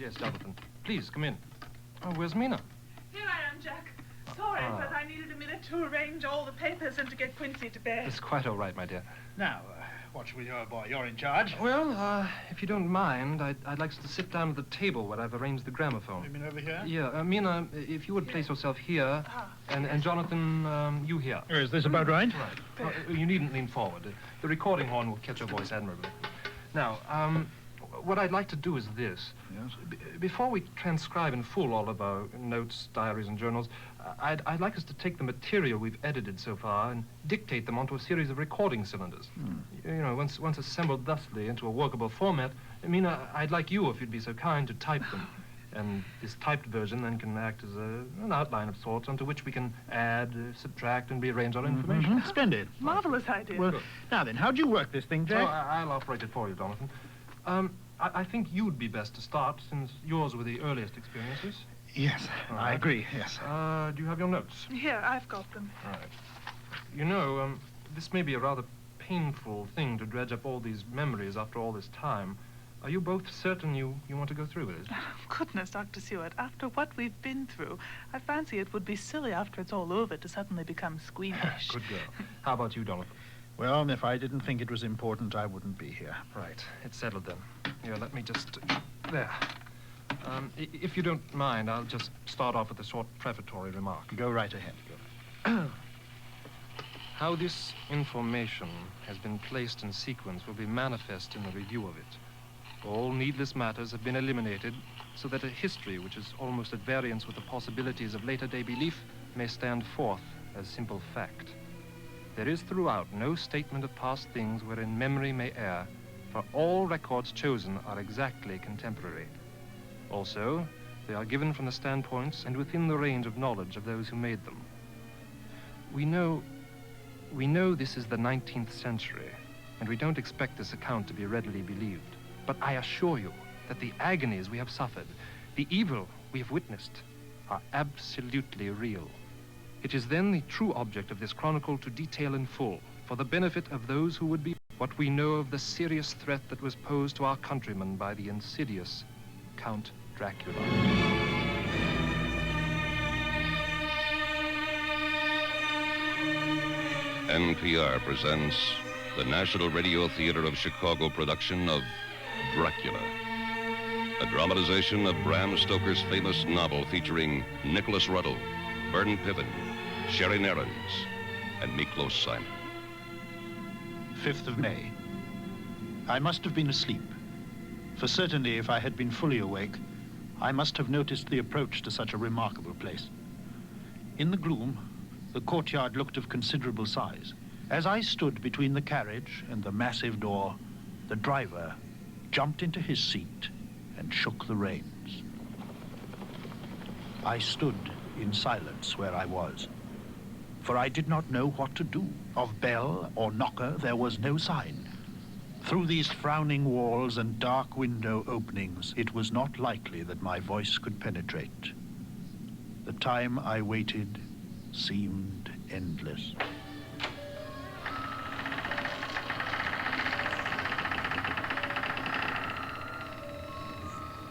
Yes, Jonathan. Please, come in. Oh, where's Mina? Here I am, Jack. Sorry, but I needed a minute to arrange all the papers and to get Quincy to bed. It's quite all right, my dear. Now, what shall we do, boy? You're in charge. Well, if you don't mind, I'd like us to sit down at the table where I've arranged the gramophone. You mean over here? Yeah, Mina, if you would place yourself here, and Jonathan, you here. Is this about right? Right. You needn't lean forward. The recording horn will catch your voice admirably. Now, what I'd like to do is this. Yes? Before we transcribe in full all of our notes, diaries, and journals, I'd like us to take the material we've edited so far and dictate them onto a series of recording cylinders. You know, once assembled thusly into a workable format, I mean, I'd like you, if you'd be so kind, to type them. And this typed version then can act as an outline of sorts onto which we can add, subtract, and rearrange our information. Splendid. Marvelous idea. Well, now then, how do you work this thing, Jack? Oh, I'll operate it for you, Jonathan. I think you'd be best to start, since yours were the earliest experiences. Yes, I agree, yes. Do you have your notes? Here, I've got them. All right. You know, this may be a rather painful thing to dredge up all these memories after all this time. Are you both certain you want to go through with it? Goodness, Dr. Seward, after what we've been through, I fancy it would be silly after it's all over to suddenly become squeamish. Good girl. How about you, Jonathan? Well, if I didn't think it was important, I wouldn't be here. Right. It's settled then. Here, let me just... There. If you don't mind, I'll just start off with a short prefatory remark. Go right ahead. How this information has been placed in sequence will be manifest in the review of it. All needless matters have been eliminated so that a history which is almost at variance with the possibilities of later-day belief may stand forth as simple fact. There is throughout no statement of past things wherein memory may err, for all records chosen are exactly contemporary. Also, they are given from the standpoints and within the range of knowledge of those who made them. We know this is the 19th century, and we don't expect this account to be readily believed. But I assure you that the agonies we have suffered, the evil we have witnessed, are absolutely real. It is then the true object of this chronicle to detail in full, for the benefit of those who would be, what we know of the serious threat that was posed to our countrymen by the insidious Count Dracula. NPR presents the National Radio Theater of Chicago production of Dracula, a dramatization of Bram Stoker's famous novel featuring Nicholas Ruddle, Vernon Piven, Sherry Nerons, and Miklos Simon. 5th of May. I must have been asleep. For certainly, if I had been fully awake, I must have noticed the approach to such a remarkable place. In the gloom, the courtyard looked of considerable size. As I stood between the carriage and the massive door, the driver jumped into his seat and shook the reins. I stood in silence where I was, for I did not know what to do. Of bell or knocker there was no sign. Through these frowning walls and dark window openings, it was not likely that my voice could penetrate. The time I waited seemed endless.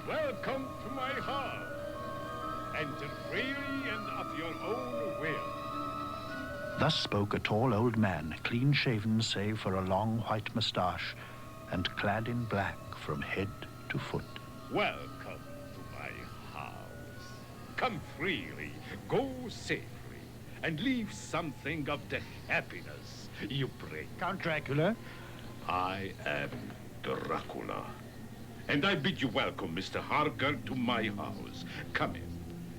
Welcome to my house. Enter freely and of your own will. Thus spoke a tall old man, clean-shaven save for a long white moustache, and clad in black from head to foot. Welcome to my house. Come freely, go safely, and leave something of the happiness you bring. Count Dracula? I am Dracula. And I bid you welcome, Mr. Harker, to my house. Come in.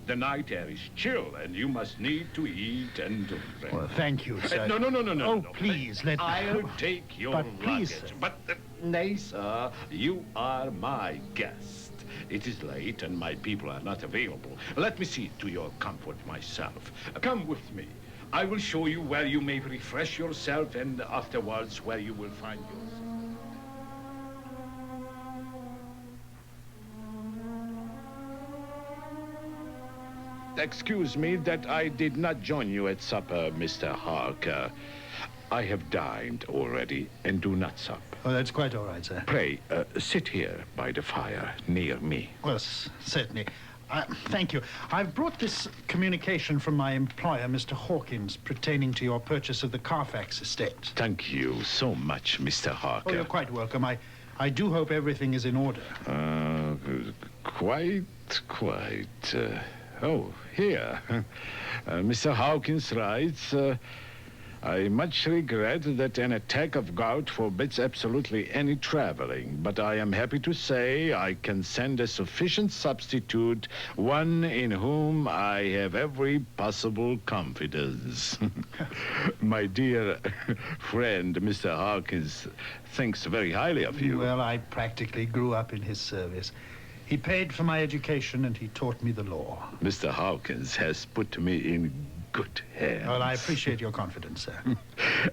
The night air is chill, and you must need to eat and drink. Well, thank you, sir. No. Oh, please, let me... I'll take your But please, luggage. sir. But, nay, sir, you are my guest. It is late, and my people are not available. Let me see to your comfort myself. Come with me. I will show you where you may refresh yourself, and afterwards where you will find yourself. Excuse me that I did not join you at supper, Mr. Harker. I have dined already and do not sup. Oh, that's quite all right, sir. Pray, sit here by the fire near me. Well, certainly. Thank you. I've brought this communication from my employer, Mr. Hawkins, pertaining to your purchase of the Carfax estate. Thank you so much, Mr. Harker. Oh, you're quite welcome. I do hope everything is in order. Quite. Oh, here. Mr. Hawkins writes, I much regret that an attack of gout forbids absolutely any traveling, but I am happy to say I can send a sufficient substitute, one in whom I have every possible confidence. My dear friend, Mr. Hawkins, thinks very highly of you. Well, I practically grew up in his service. He paid for my education and he taught me the law. Mr. Hawkins has put me in good hands. Well, I appreciate your confidence, sir.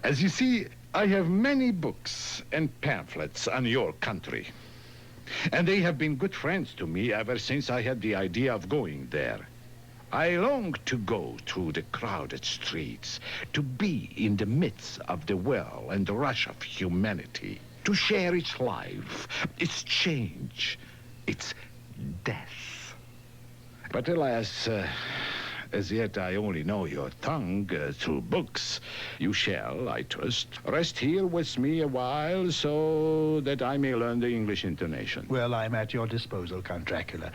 As you see, I have many books and pamphlets on your country. And they have been good friends to me ever since I had the idea of going there. I long to go through the crowded streets, to be in the midst of the whirl and the rush of humanity, to share its life, its change, its death. But alas, as yet I only know your tongue through books. You shall, I trust, rest here with me a while so that I may learn the English intonation. Well, I'm at your disposal, Count Dracula.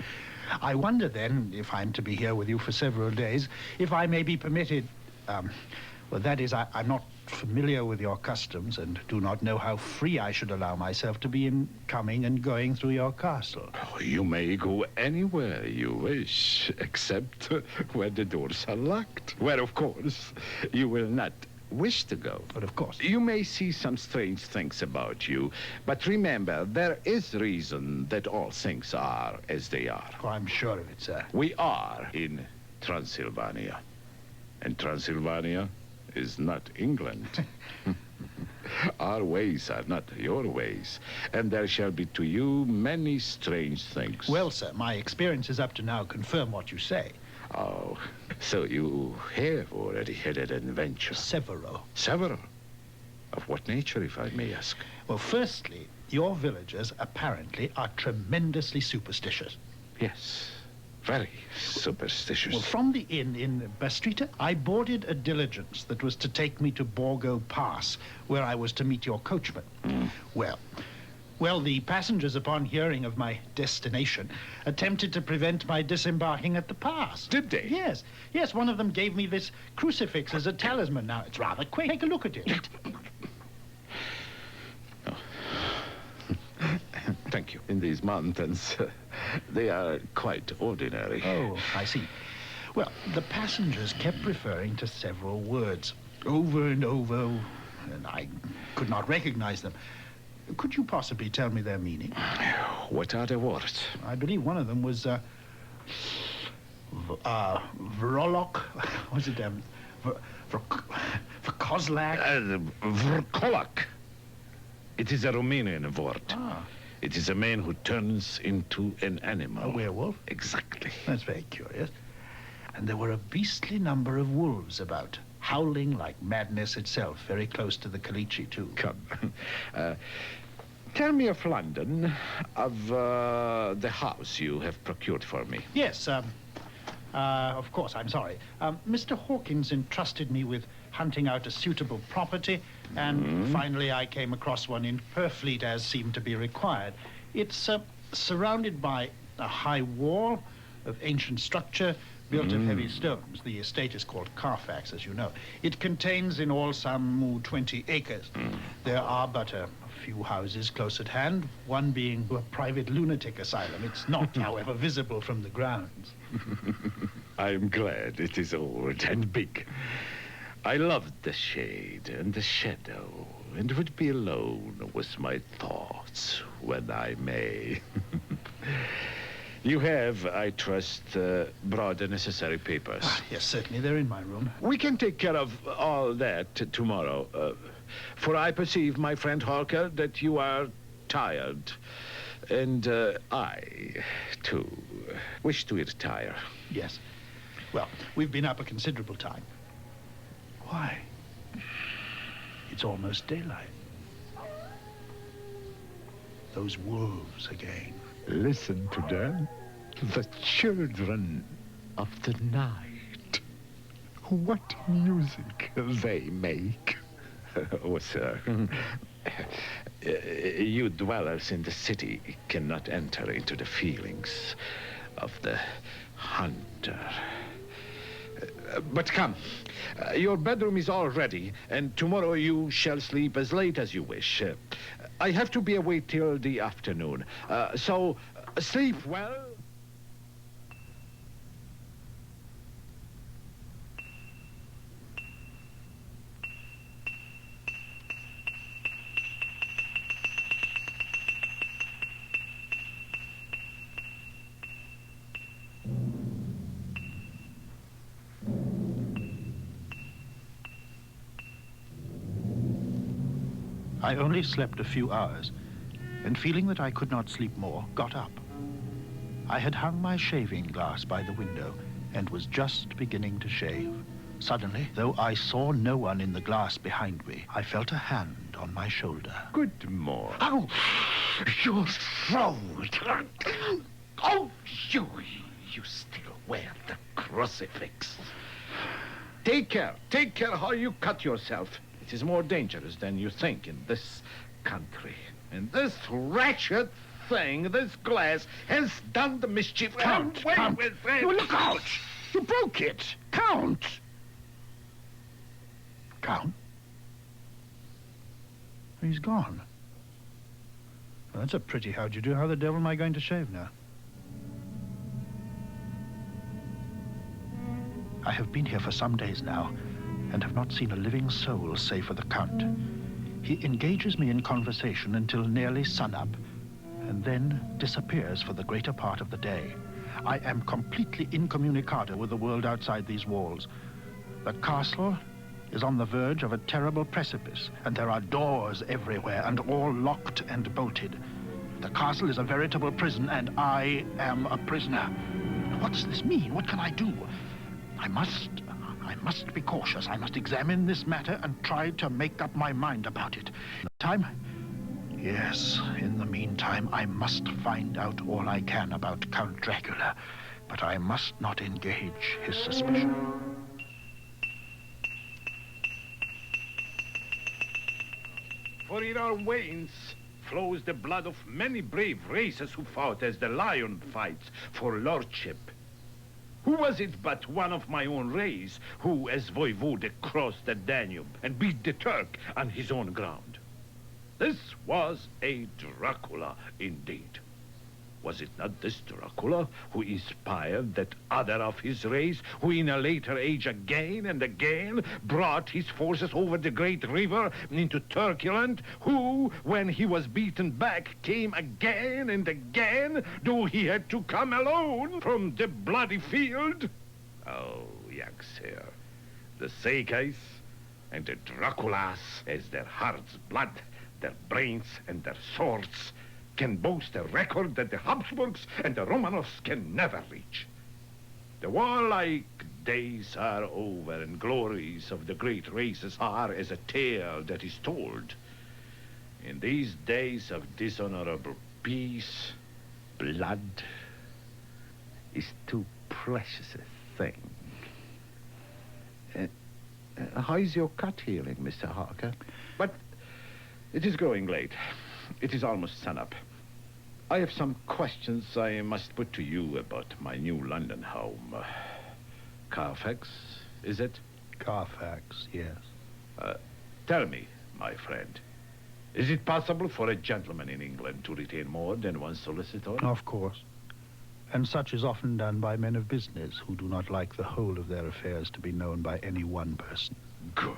I wonder then, if I'm to be here with you for several days, if I may be permitted, well, that is, I'm not familiar with your customs and do not know how free I should allow myself to be in coming and going through your castle. Oh, you may go anywhere you wish, except where the doors are locked, where, of course, you will not wish to go. But of course. You may see some strange things about you, but remember, there is reason that all things are as they are. Oh, I'm sure of it, sir. We are in Transylvania, and Transylvania is not England. Our ways are not your ways, and there shall be to you many strange things. Well, sir, my experiences up to now confirm what you say. Oh, so you have already had an adventure? Several. Several? Of what nature, if I may ask? Well, firstly, your villagers apparently are tremendously superstitious. Yes, very superstitious. Well, from the inn in Bastrita, I boarded a diligence that was to take me to Borgo Pass, where I was to meet your coachman. Well, the passengers, upon hearing of my destination, attempted to prevent my disembarking at the pass. Did they? Yes, one of them gave me this crucifix as a talisman. Now, it's rather quaint. Take a look at it. Thank you. In these mountains, they are quite ordinary. Oh, I see. Well, the passengers kept referring to several words over and over, and I could not recognize them. Could you possibly tell me their meaning? What are the words? I believe one of them was, Vrolok. Was it, Vrkozlak? Vrkolak. It is a Romanian word. Ah. It is a man who turns into an animal. A werewolf? Exactly. That's very curious. And there were a beastly number of wolves about, howling like madness itself, very close to the Caliche, too. Come. Tell me of London, of the house you have procured for me. Yes, of course, I'm sorry. Mr. Hawkins entrusted me with hunting out a suitable property, and finally I came across one in Purfleet, as seemed to be required. It's surrounded by a high wall of ancient structure, built of heavy stones. The estate is called Carfax, as you know. It contains in all some 20 acres. There are but a few houses close at hand, one being a private lunatic asylum. It's not, however, visible from the grounds. I'm glad it is old and big. I loved the shade and the shadow, and would be alone with my thoughts when I may. You have, I trust, brought the necessary papers. Yes, certainly. They're in my room. We can take care of all that tomorrow. For I perceive, my friend Harker, that you are tired. And I, too, wish to retire. Yes. Well, we've been up a considerable time. Why? It's almost daylight. Those wolves again. Listen to them. The children of the night. What music they make. Oh, sir. You dwellers in the city cannot enter into the feelings of the hunter. But come, your bedroom is all ready, and tomorrow you shall sleep as late as you wish. I have to be away till the afternoon, so sleep well. I only slept a few hours, and feeling that I could not sleep more, got up. I had hung my shaving glass by the window and was just beginning to shave. Suddenly, though I saw no one in the glass behind me, I felt a hand on my shoulder. Good morning. Oh, your throat. Oh, Yuri, you still wear the crucifix. Take care how you cut yourself. It is more dangerous than you think in this country. And this wretched thing, this glass, has done the mischief. Count, Away Count. with it. You look out. You broke it. Count. Count? He's gone. Well, that's a pretty how'd you do. How the devil am I going to shave now? I have been here for some days now, and have not seen a living soul save for the Count. He engages me in conversation until nearly sunup, and then disappears for the greater part of the day. I am completely incommunicado with the world outside these walls. The castle is on the verge of a terrible precipice, and there are doors everywhere, and all locked and bolted. The castle is a veritable prison, and I am a prisoner. What does this mean? What can I do? I must be cautious. I must examine this matter and try to make up my mind about it. Yes, in the meantime, I must find out all I can about Count Dracula, but I must not engage his suspicion. For in our veins flows the blood of many brave races who fought as the lion fights for lordship. Who was it but one of my own race who, as voivode, crossed the Danube and beat the Turk on his own ground? This was a Dracula indeed. Was it not this Dracula who inspired that other of his race who in a later age again and again brought his forces over the great river into Turkeyland, who, when he was beaten back, came again and again, though he had to come alone from the bloody field? Oh, young sir, the Seikais and the Draculas, as their heart's blood, their brains and their swords, can boast a record that the Habsburgs and the Romanovs can never reach. The warlike days are over, and glories of the great races are as a tale that is told. In these days of dishonorable peace, blood is too precious a thing. How is your cut healing, Mr. Harker? But it is growing late. It is almost sunup. I have some questions I must put to you about my new London home. Carfax, is it? Carfax, yes. Tell me, my friend, is it possible for a gentleman in England to retain more than one solicitor? Of course. And such is often done by men of business who do not like the whole of their affairs to be known by any one person. Good.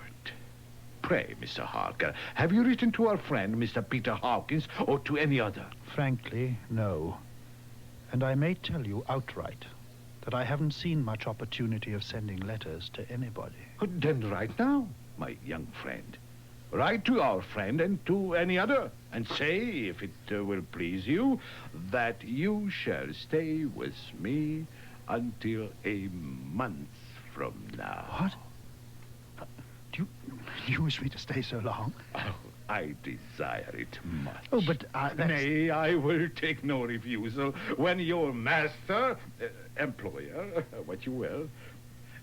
Pray, Mr. Harker, have you written to our friend, Mr. Peter Hawkins, or to any other? Frankly, no. And I may tell you outright that I haven't seen much opportunity of sending letters to anybody. Then write now, my young friend. Write to our friend and to any other, and say, if it will please you, that you shall stay with me until a month from now. What? Do you... You wish me to stay so long? Oh, I desire it much. Oh, but Nay, I will take no refusal. When your master, employer, what you will,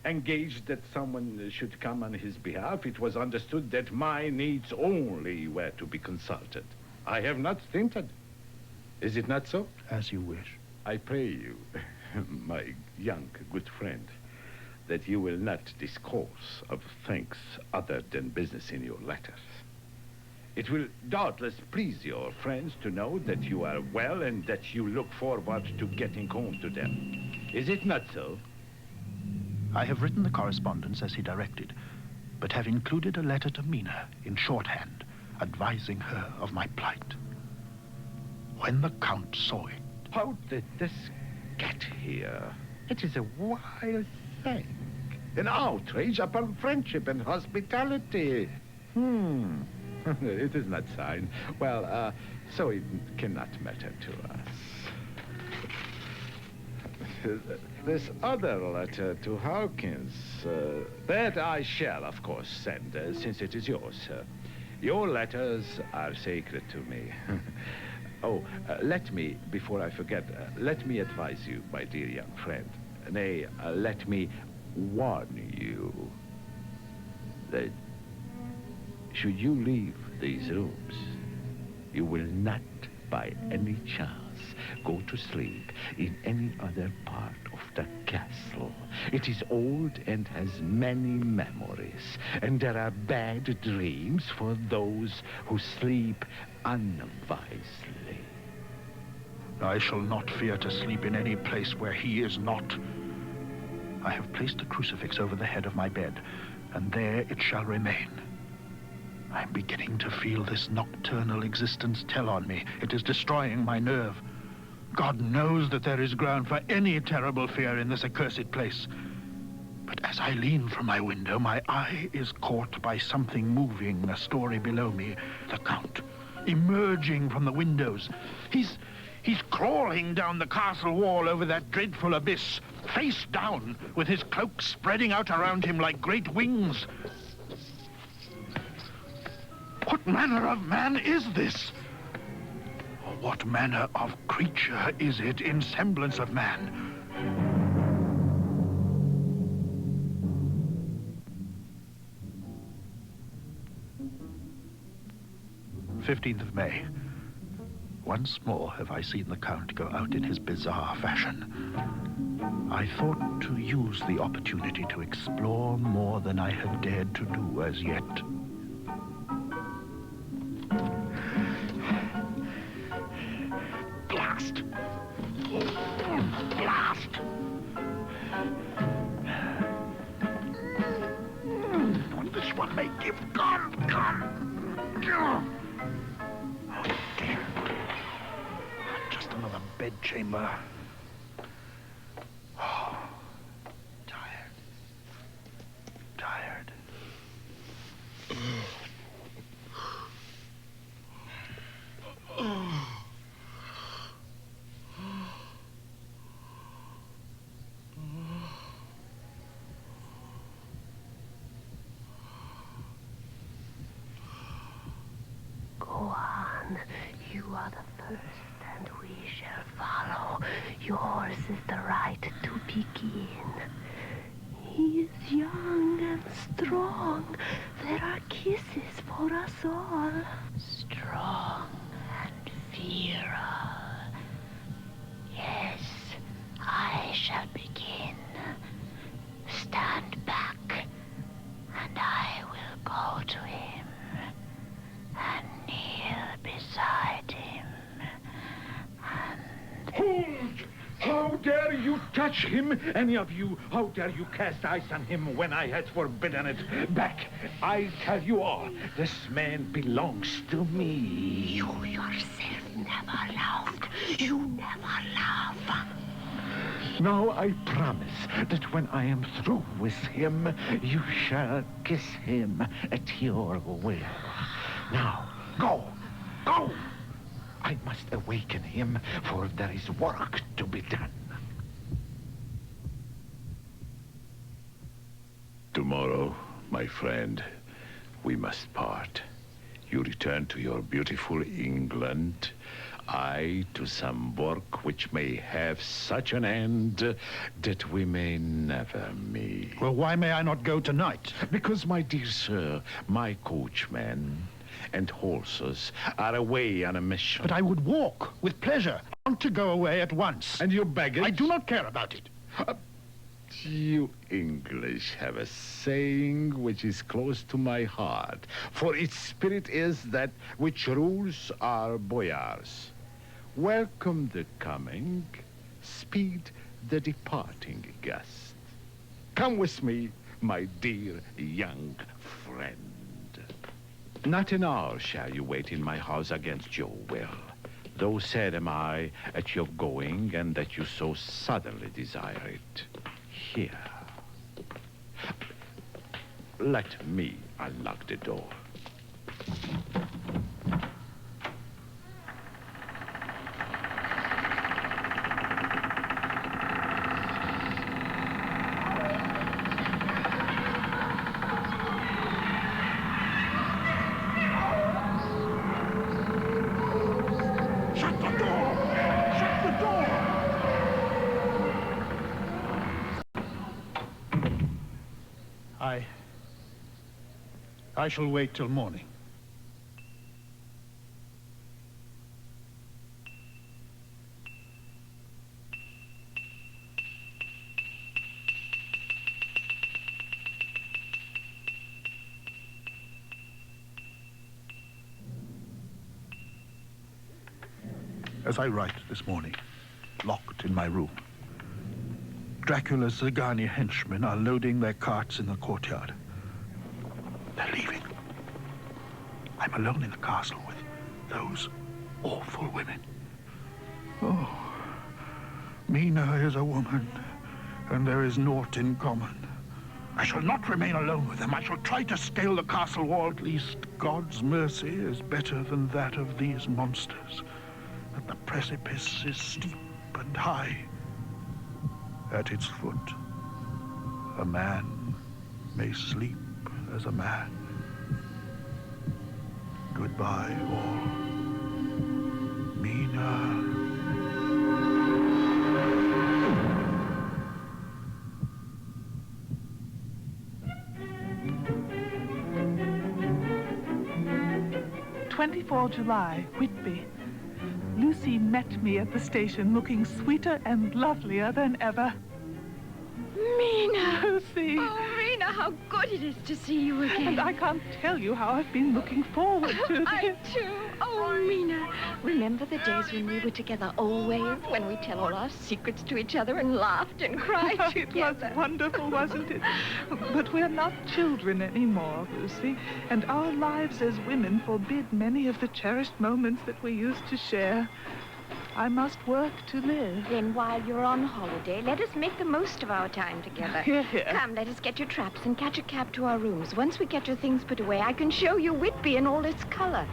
engaged that someone should come on his behalf, it was understood that my needs only were to be consulted. I have not stinted. Is it not so? As you wish. I pray you, my young good friend, that you will not discourse of things other than business in your letters. It will doubtless please your friends to know that you are well and that you look forward to getting home to them. Is it not so? I have written the correspondence as he directed, but have included a letter to Mina in shorthand, advising her of my plight. When the Count saw it... How did this get here? It is a wild thing. An outrage upon friendship and hospitality. It is not signed. Well, so it cannot matter to us. This other letter to Hawkins, that I shall, of course, send, since it is yours. Your letters are sacred to me. Let me, before I forget, let me advise you, my dear young friend. Nay, let me warn you that should you leave these rooms, you will not by any chance go to sleep in any other part of the castle. It is old and has many memories, and there are bad dreams for those who sleep unwisely. I shall not fear to sleep in any place where he is not. I have placed a crucifix over the head of my bed, and there it shall remain. I'm beginning to feel this nocturnal existence tell on me. It is destroying my nerve. God knows that there is ground for any terrible fear in this accursed place. But as I lean from my window, my eye is caught by something moving a story below me. The Count, emerging from the windows. He's crawling down the castle wall over that dreadful abyss, face down, with his cloak spreading out around him like great wings. What manner of man is this? Or what manner of creature is it in semblance of man? 15th of May. Once more have I seen the Count go out in his bizarre fashion. I thought to use the opportunity to explore more than I had dared to do as yet. Blast! Blast! This one may give. Come! Oh, dear. Just another bedchamber. Oh, tired. Go on. You are the first, and we shall follow. Yours is the right to begin. He is young and strong. There are kisses for us all. Strong and virile. Yes, I shall begin. Stand back, and I will go to him and kneel beside him. Hold! How dare you touch him, any of you? How dare you cast eyes on him when I had forbidden it? Back! I tell you all, this man belongs to me. You yourself never loved. You never love. Now I promise that when I am through with him, you shall kiss him at your will. Now, go! Go! I must awaken him, for there is work to be done. Tomorrow, my friend, we must part. You return to your beautiful England, I to some work which may have such an end that we may never meet. Well, why may I not go tonight? Because, my dear sir, my coachman and horses are away on a mission. But I would walk with pleasure. I want to go away at once. And your baggage? I do not care about it. You English have a saying which is close to my heart, for its spirit is that which rules our boyars. Welcome the coming, speed the departing guest. Come with me, my dear young friend. Not an hour shall you wait in my house against your will, though sad am I at your going and that you so suddenly desire it. Here. Let me unlock the door. Shut the door! Shut the door! I shall wait till morning. As I write this morning, locked in my room, Dracula's Zagani henchmen are loading their carts in the courtyard. They're leaving. I'm alone in the castle with those awful women. Oh, Mina is a woman, and there is naught in common. I shall not remain alone with them. I shall try to scale the castle wall. At least God's mercy is better than that of these monsters. But the precipice is steep and high. At its foot, a man may sleep as a man. Goodbye, all. Mina. 24 July, Whitby. Lucy met me at the station looking sweeter and lovelier than ever. Mina! Lucy! Oh, Mina, how good it is to see you again. And I can't tell you how I've been looking forward to this. I too. Oh, Mina. Remember the days when we were together always, when we tell all our secrets to each other and laughed and cried It was together? wonderful, wasn't it? But we're not children anymore, Lucy, and our lives as women forbid many of the cherished moments that we used to share. I must work to live. Then while you're on holiday, let us make the most of our time together. Here, here. Come, let us get your traps and catch a cab to our rooms. Once we get your things put away, I can show you Whitby in all its color.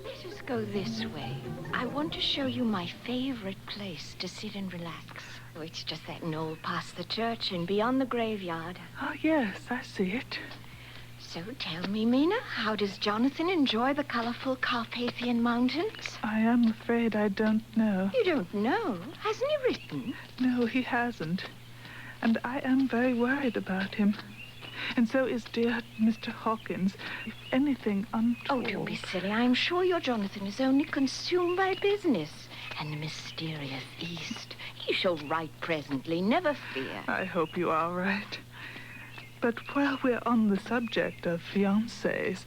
Let us go this way. I want to show you my favorite place to sit and relax. Oh, it's just that knoll past the church and beyond the graveyard. Oh, yes, I see it. So tell me, Mina, how does Jonathan enjoy the colorful Carpathian Mountains? I am afraid I don't know. You don't know? Hasn't he written? No, he hasn't. And I am very worried about him. And so is dear Mr. Hawkins. If anything untoward... Oh, don't be silly. I'm sure your Jonathan is only consumed by business and the mysterious East. He shall write presently, never fear. I hope you are right. But while we're on the subject of fiancés,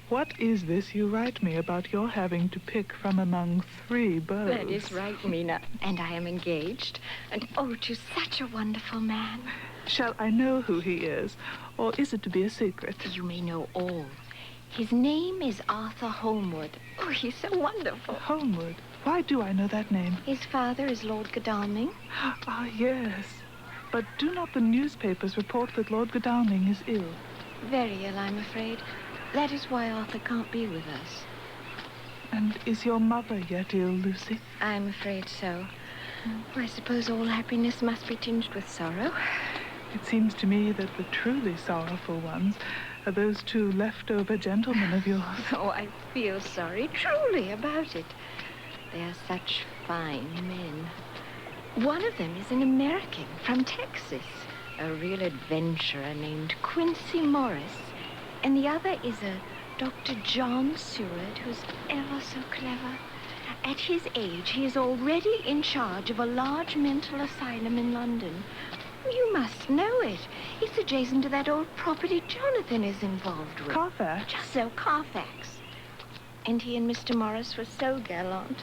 what is this you write me about your having to pick from among 3 beaux? That is right, Mina. And I am engaged. And oh, to such a wonderful man. Shall I know who he is, or is it to be a secret? You may know all. His name is Arthur Holmwood. Oh, he's so wonderful. Holmwood? Why do I know that name? His father is Lord Godalming. Ah, yes. But do not the newspapers report that Lord Godalming is ill? Very ill, I'm afraid. That is why Arthur can't be with us. And is your mother yet ill, Lucy? I'm afraid so. I suppose all happiness must be tinged with sorrow. It seems to me that the truly sorrowful ones are those two leftover gentlemen of yours. Oh, I feel sorry, truly, about it. They are such fine men. One of them is an American from Texas, a real adventurer named Quincy Morris. And the other is a Dr. John Seward, who's ever so clever. At his age, he is already in charge of a large mental asylum in London. You must know it. It's adjacent to that old property Jonathan is involved with. Carfax? Just so, Carfax. And he and Mr. Morris were so gallant.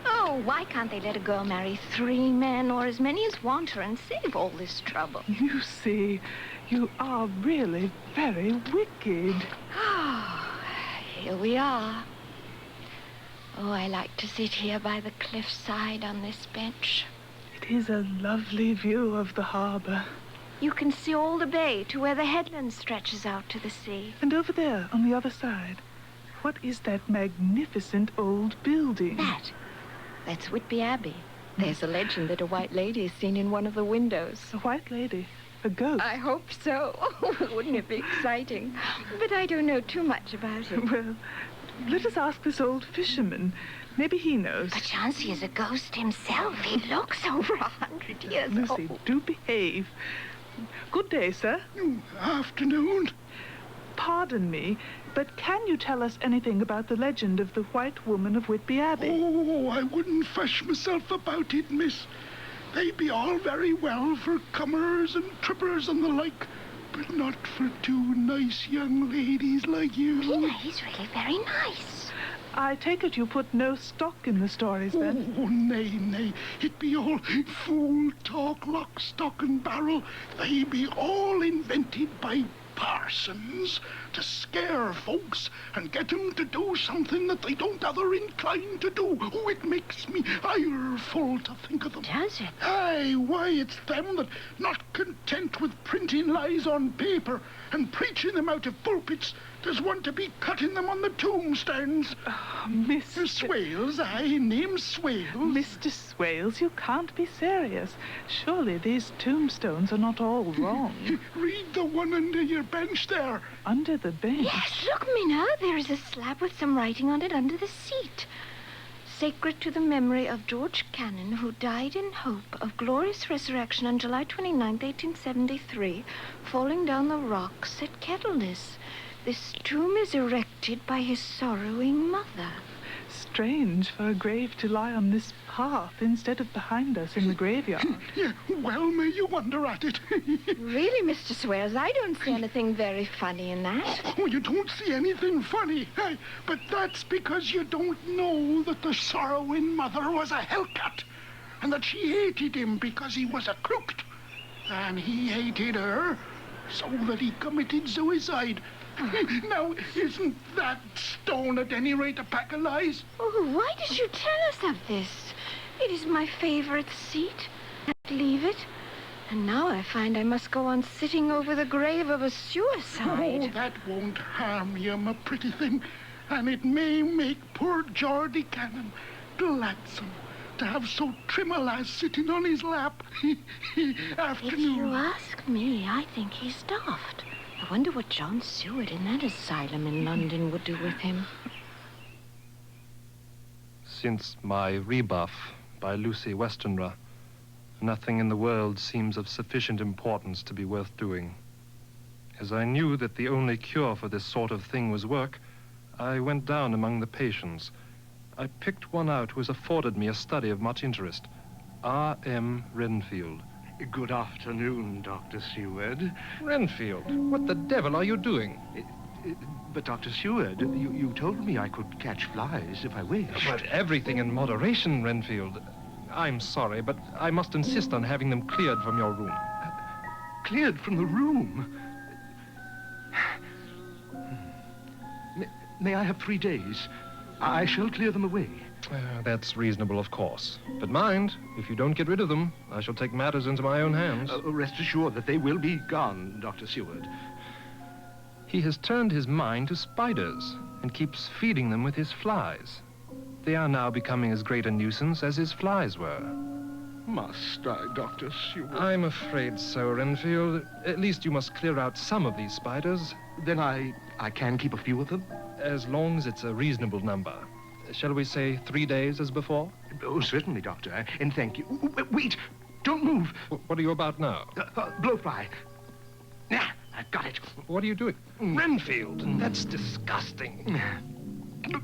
Oh, why can't they let a girl marry 3 men or as many as want her and save all this trouble? You see, you are really very wicked. Oh, here we are. Oh, I like to sit here by the cliffside on this bench. It is a lovely view of the harbor. You can see all the bay to where the headland stretches out to the sea. And over there, on the other side, what is that magnificent old building? That's Whitby Abbey. There's a legend that a white lady is seen in one of the windows. A white lady? A ghost? I hope so. Wouldn't it be exciting? But I don't know too much about it. Well, let us ask this old fisherman. Maybe he knows. Perchance he is a ghost himself. He looks over 100 years Lucy, old. do behave. Good day, sir. Afternoon. Pardon me, but can you tell us anything about the legend of the White Woman of Whitby Abbey? Oh, I wouldn't fuss myself about it, miss. They be all very well for comers and trippers and the like, but not for 2 nice young ladies like you. Mina, he's really very nice. I take it you put no stock in the stories, then? Oh, nay, nay. It be all fool talk, lock, stock, and barrel. They be all invented by parsons to scare folks and get 'em to do something that they don't other incline to do. Oh, it makes me ire full to think of them. Does it? Aye, why, it's them that, not content with printing lies on paper and preaching them out of pulpits, there's one to be cutting them on the tombstones. Mr. Swales, aye, name's Swales. Mr. Swales, you can't be serious. Surely these tombstones are not all wrong. Read the one under your bench there. Under the bench? Yes, look, Mina. There is a slab with some writing on it under the seat. Sacred to the memory of George Cannon, who died in hope of glorious resurrection on July 29th, 1873, falling down the rocks at Kettleness. This tomb is erected by his sorrowing mother. Strange for a grave to lie on this path instead of behind us in the graveyard. Yeah, well may you wonder at it. Really, Mr. Swales, I don't see anything very funny in that. Oh, you don't see anything funny, eh? But that's because you don't know that the sorrowing mother was a hellcat, and that she hated him because he was a crooked, and he hated her so that he committed suicide. Now, isn't that stone at any rate a pack of lies? Oh, why did you tell us of this? It is my favorite seat. I can't leave it. And now I find I must go on sitting over the grave of a Oh, suicide. that won't harm you, my pretty thing. And it may make poor Geordie Cannon gladsome to have so trim a lass sitting on his lap. If Afternoon. you ask me, I think he's daft. I wonder what John Seward in that asylum in London would do with him. Since my rebuff by Lucy Westenra, nothing in the world seems of sufficient importance to be worth doing. As I knew that the only cure for this sort of thing was work, I went down among the patients. I picked one out who has afforded me a study of much interest, R.M. Renfield. Good afternoon, Dr. Seward. Renfield, what the devil are you doing? But, Dr. Seward, you told me I could catch flies if I wished. But everything in moderation, Renfield. I'm sorry, but I must insist on having them cleared from your room. Cleared from the room? May I have 3 days? I shall clear them away. That's reasonable, of course. But mind, if you don't get rid of them, I shall take matters into my own hands. Rest assured that they will be gone, Dr. Seward. He has turned his mind to spiders and keeps feeding them with his flies. They are now becoming as great a nuisance as his flies were. Must I, Dr. Seward? I'm afraid so, Renfield. At least you must clear out some of these spiders. Then I can keep a few of them? As long as it's a reasonable number. Shall we say 3 days as before? Oh, certainly, Doctor. And thank you. Wait! Don't move! What are you about now? Blowfly. Yeah, I've got it. What are you doing? Renfield, that's disgusting.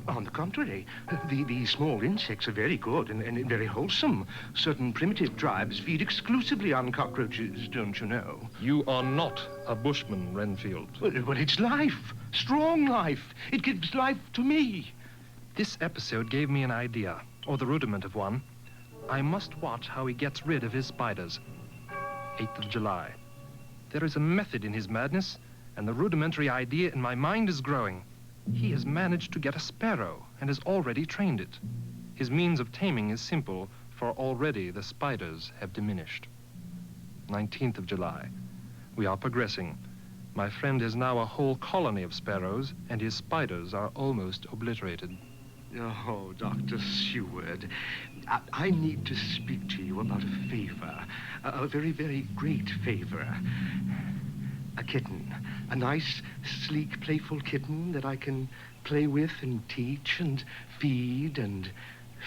On the contrary, these small insects are very good and very wholesome. Certain primitive tribes feed exclusively on cockroaches, don't you know? You are not a bushman, Renfield. Well, it's life. Strong life. It gives life to me. This episode gave me an idea, or the rudiment of one. I must watch how he gets rid of his spiders. 8th of July. There is a method in his madness, and the rudimentary idea in my mind is growing. He has managed to get a sparrow and has already trained it. His means of taming is simple, for already the spiders have diminished. 19th of July. We are progressing. My friend has now a whole colony of sparrows, and his spiders are almost obliterated. Oh, Dr. Seward, I need to speak to you about a favor. A very, very great favor. A kitten. A nice, sleek, playful kitten that I can play with and teach and feed and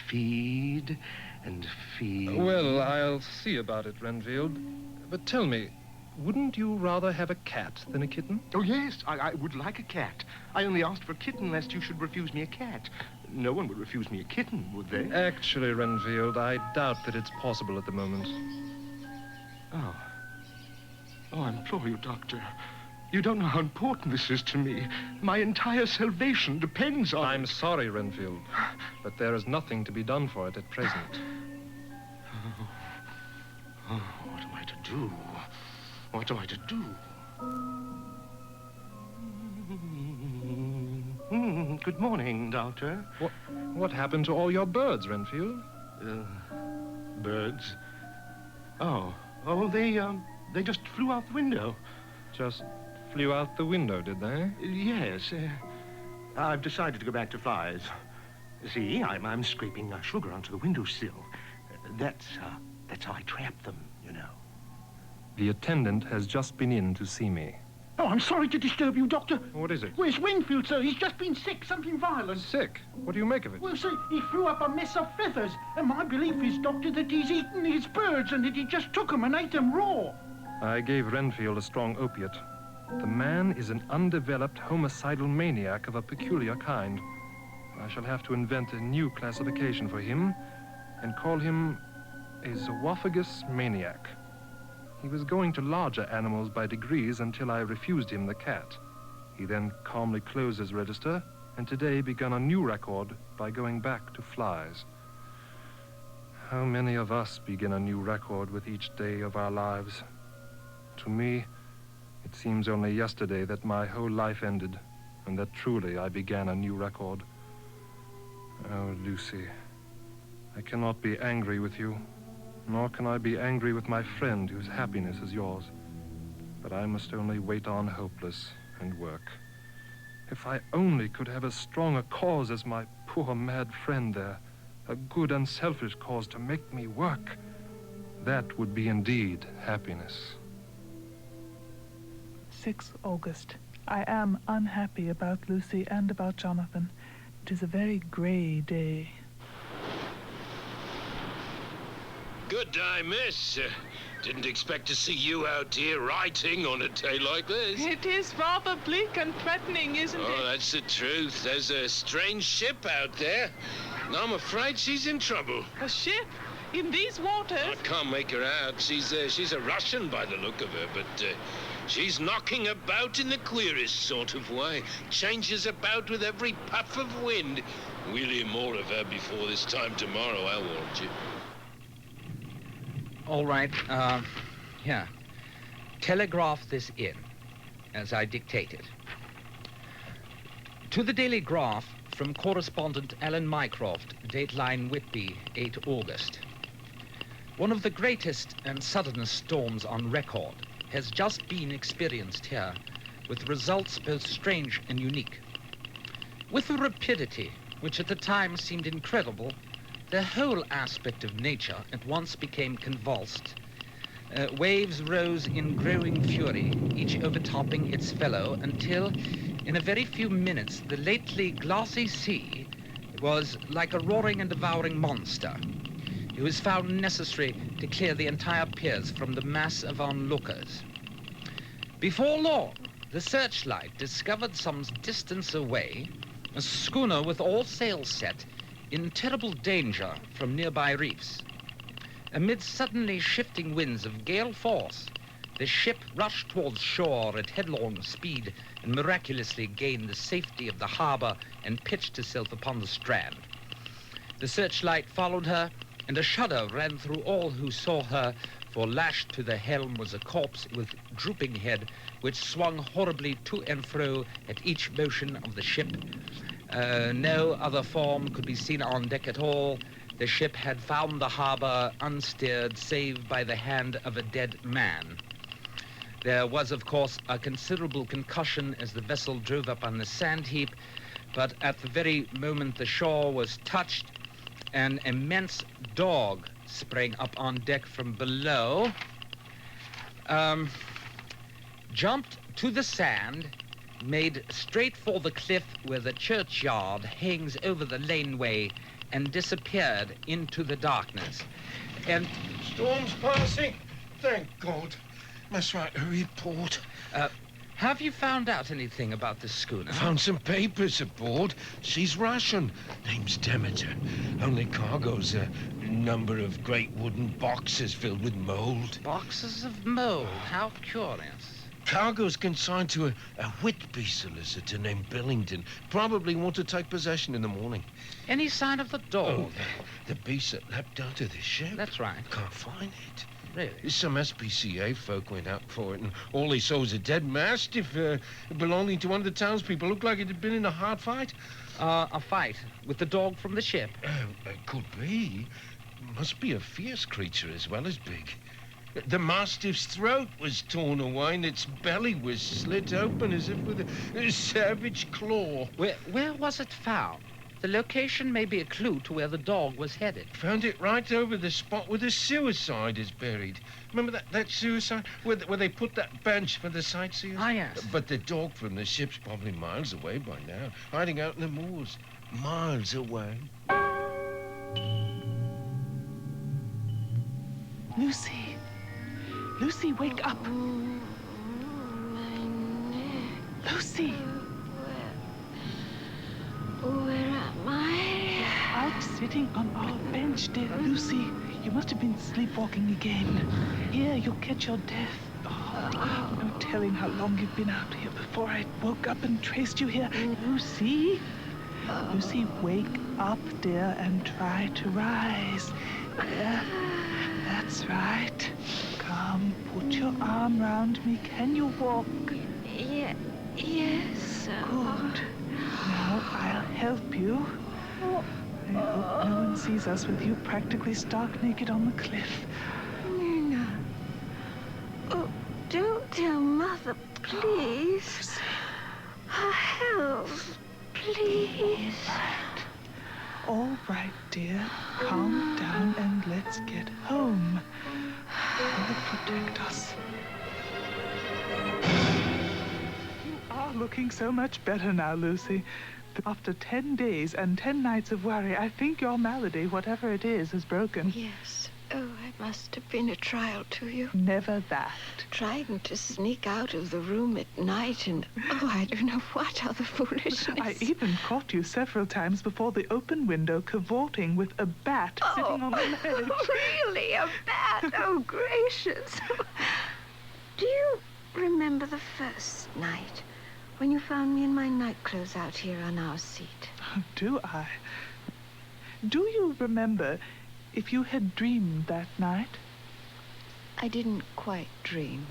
feed and feed. Well, I'll see about it, Renfield. But tell me, wouldn't you rather have a cat than a kitten? Oh, yes, I would like a cat. I only asked for a kitten lest you should refuse me a cat. No one would refuse me a kitten, would they? Actually, Renfield, I doubt that it's possible at the moment. Oh, I implore you, Doctor. You don't know how important this is to me. My entire salvation depends on I'm it. sorry, Renfield, but there is nothing to be done for it at present. Oh, what am I to do? What am I to do? Good morning, Doctor. What happened to all your birds, Renfield? Birds? Oh, they just flew out the window. Just flew out the window, did they? Yes. I've decided to go back to flies. See, I'm scraping sugar onto the windowsill. That's how I trap them, you know. The attendant has just been in to see me. Oh, I'm sorry to disturb you, Doctor. What is it? Where's Winfield, sir? He's just been sick, something violent. Sick? What do you make of it? Well, sir, he threw up a mess of feathers. And my belief is, Doctor, that he's eaten his birds and that he just took them and ate them raw. I gave Renfield a strong opiate. The man is an undeveloped homicidal maniac of a peculiar kind. I shall have to invent a new classification for him and call him a zoophagous maniac. He was going to larger animals by degrees until I refused him the cat. He then calmly closed his register and today begun a new record by going back to flies. How many of us begin a new record with each day of our lives? To me, it seems only yesterday that my whole life ended and that truly I began a new record. Oh, Lucy, I cannot be angry with you. Nor can I be angry with my friend whose happiness is yours. But I must only wait on hopeless and work. If I only could have as strong a cause as my poor mad friend there, a good unselfish cause to make me work, that would be indeed happiness. 6 August. I am unhappy about Lucy and about Jonathan. It is a very gray day. Good day, miss. Didn't expect to see you out here writing on a day like this. It is rather bleak and threatening, isn't Oh, that's the truth. There's a strange ship out there. And I'm afraid she's in trouble. A ship? In these waters? I can't make her out. She's a Russian by the look of her, but she's knocking about in the queerest sort of way. Changes about with every puff of wind. We'll hear more of her before this time tomorrow, I warned you. All right, here. Telegraph this in, as I dictated. To the Daily Graph, from correspondent Alan Mycroft, dateline Whitby, 8 August. One of the greatest and suddenest storms on record has just been experienced here, with results both strange and unique. With a rapidity which at the time seemed incredible, The whole aspect of nature at once became convulsed. Waves rose in growing fury, each overtopping its fellow, until, in a very few minutes, the lately glassy sea was like a roaring and devouring monster. It was found necessary to clear the entire piers from the mass of onlookers. Before long, the searchlight discovered some distance away a schooner with all sails set, in terrible danger from nearby reefs. Amid suddenly shifting winds of gale force, the ship rushed towards shore at headlong speed and miraculously gained the safety of the harbor and pitched herself upon the strand. The searchlight followed her, and a shudder ran through all who saw her, for lashed to the helm was a corpse with drooping head, which swung horribly to and fro at each motion of the ship. No other form could be seen on deck at all. The ship had found the harbor unsteered, save by the hand of a dead man. There was, of course, a considerable concussion as the vessel drove up on the sand heap, but at the very moment the shore was touched, an immense dog sprang up on deck from below, jumped to the sand, made straight for the cliff where the churchyard hangs over the laneway, and disappeared into the darkness. And Storm's passing. Thank God. Must write a report. have you found out anything about the schooner? Found some papers aboard. She's Russian. Name's Demeter. Only cargo's a number of great wooden boxes filled with mold. Boxes of mold. How curious. Cargo's consigned to a Whitby solicitor named Billington. Probably want to take possession in the morning. Any sign of the dog? The beast that leapt out of the ship. That's right. Can't find it. Really? Some SPCA folk went out for it, and all they saw was a dead mastiff belonging to one of the townspeople. Looked like it had been in a hard fight. A fight with the dog from the ship? Could be. Must be a fierce creature as well as big. The mastiff's throat was torn away, and its belly was slit open as if with a savage claw. Where was it found? The location may be a clue to where the dog was headed. Found it right over the spot where the suicide is buried. Remember that suicide? Where they put that bench for the sightseers? Ah, yes. But the dog from the ship's probably miles away by now, hiding out in the moors. Miles away. Lucy. Lucy, wake up. Lucy. Where am I? Out sitting on our bench, dear Lucy. You must have been sleepwalking again. Here, you'll catch your death. Oh, no telling how long you've been out here before I woke up and traced you here. Lucy? Lucy, wake up, dear, and try to rise. There. That's right. Come, put your arm round me. Can you walk? Yes. Good. Now I'll help you. I hope no one sees us with you practically stark naked on the cliff. Nina. Oh, don't tell Mother, please. Her health, please. All right, dear. Calm down and let's get home. God protect us. You are looking so much better now, Lucy. After 10 days and 10 nights of worry, I think your malady, whatever it is, has broken. Yes. Oh, I must have been a trial to you. Never that. Trying to sneak out of the room at night and, I don't know what other foolishness. I even caught you several times before the open window cavorting with a bat sitting on the ledge. Really? A bat? Oh, gracious. Do you remember the first night when you found me in my nightclothes out here on our seat? Do I? Do you remember if you had dreamed that night? I didn't quite dream,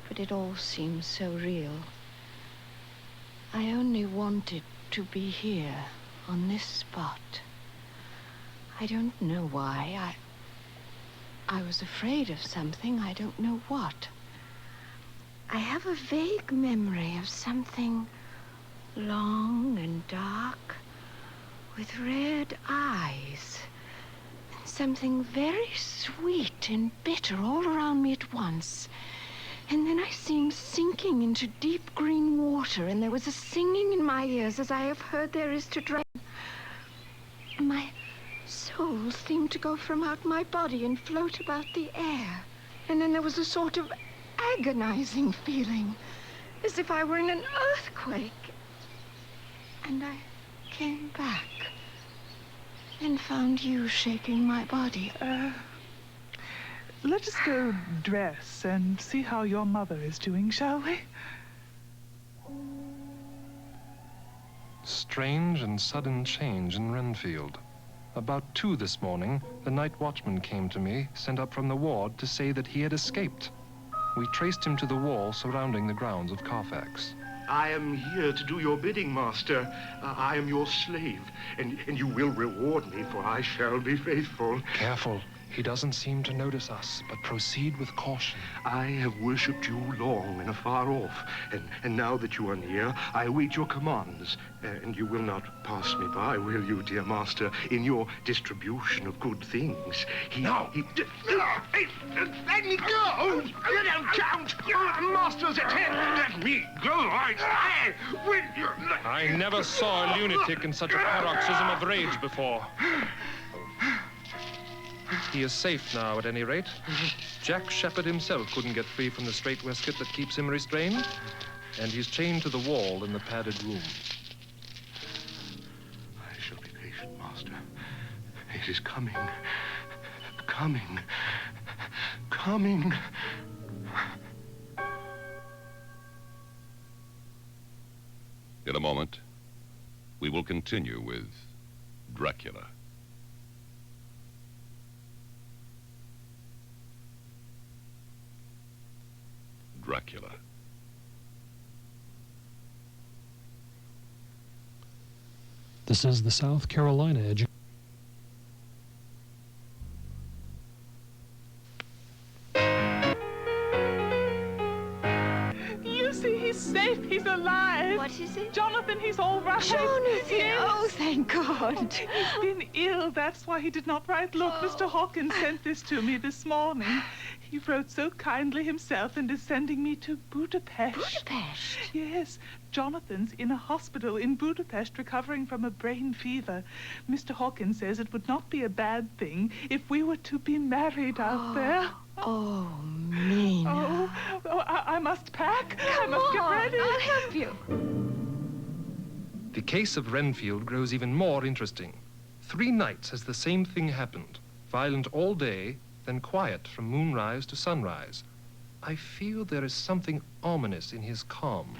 but it all seemed so real. I only wanted to be here, on this spot. I don't know why. I was afraid of something, I don't know what. I have a vague memory of something long and dark, with red eyes. And something very sweet and bitter all around me at once. And then I seemed sinking into deep green water, and there was a singing in my ears as I have heard there is to Dracula. My soul seemed to go from out my body and float about the air. And then there was a sort of agonizing feeling, as if I were in an earthquake. And I came back and found you shaking my body. Let us go dress and see how your mother is doing, shall we? Strange and sudden change in Renfield. About 2 this morning, the night watchman came to me, sent up from the ward to say that he had escaped. We traced him to the wall surrounding the grounds of Carfax. I am here to do your bidding, master. I am your slave, and you will reward me, for I shall be faithful. Careful. He doesn't seem to notice us, but proceed with caution. I have worshipped you long and afar off, and now that you are near, I await your commands. And you will not pass me by, will you, dear master, in your distribution of good things? Let me go! You don't count! Master's at hand! Let me go! I never saw a lunatic in such a paroxysm of rage before. He is safe now, at any rate. Jack Shepherd himself couldn't get free from the strait waistcoat that keeps him restrained, and he's chained to the wall in the padded room. I shall be patient, master. It is coming. Coming. Coming. In a moment, we will continue with Dracula. Dracula. This is the South Carolina Education. You see, he's safe. He's alive. What is it? Jonathan, he's all right. Jonathan! Yes. Oh, thank God. He's been ill. That's why he did not write. Look, Mr. Hawkins sent this to me this morning. He wrote so kindly himself and is sending me to Budapest. Budapest? Yes. Jonathan's in a hospital in Budapest recovering from a brain fever. Mr. Hawkins says it would not be a bad thing if we were to be married out there. Oh, Mina. I must pack. I Come must get on, ready. I'll help you. The case of Renfield grows even more interesting. 3 nights has the same thing happened. Violent all day, then quiet from moonrise to sunrise. I feel there is something ominous in his calm.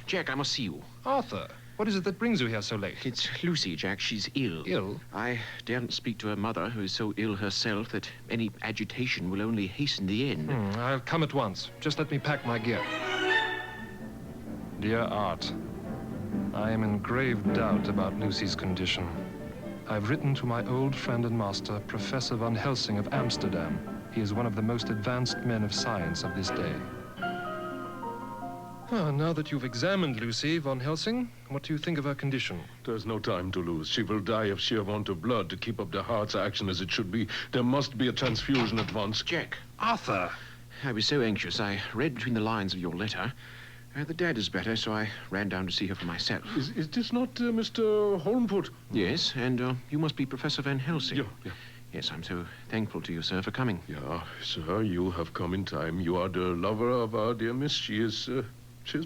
Jack, I must see you. Arthur, what is it that brings you here so late? It's Lucy, Jack. She's ill. Ill? I daren't speak to her mother, who is so ill herself that any agitation will only hasten the end. I'll come at once. Just let me pack my gear. Dear Art, I am in grave doubt about Lucy's condition. I've written to my old friend and master, Professor Van Helsing of Amsterdam. He is one of the most advanced men of science of this day. Now that you've examined Lucy, Van Helsing, what do you think of her condition? There's no time to lose. She will die of sheer want of blood to keep up the heart's action as it should be. There must be a transfusion at once. Jack. Arthur! I was so anxious. I read between the lines of your letter. The dad is better, so I ran down to see her for myself. Is this not Mr. Holmwood? Yes, and you must be Professor Van Helsing. Yeah. Yes, I'm so thankful to you, sir, for coming. Yeah, sir, you have come in time. You are the lover of our dear miss. She's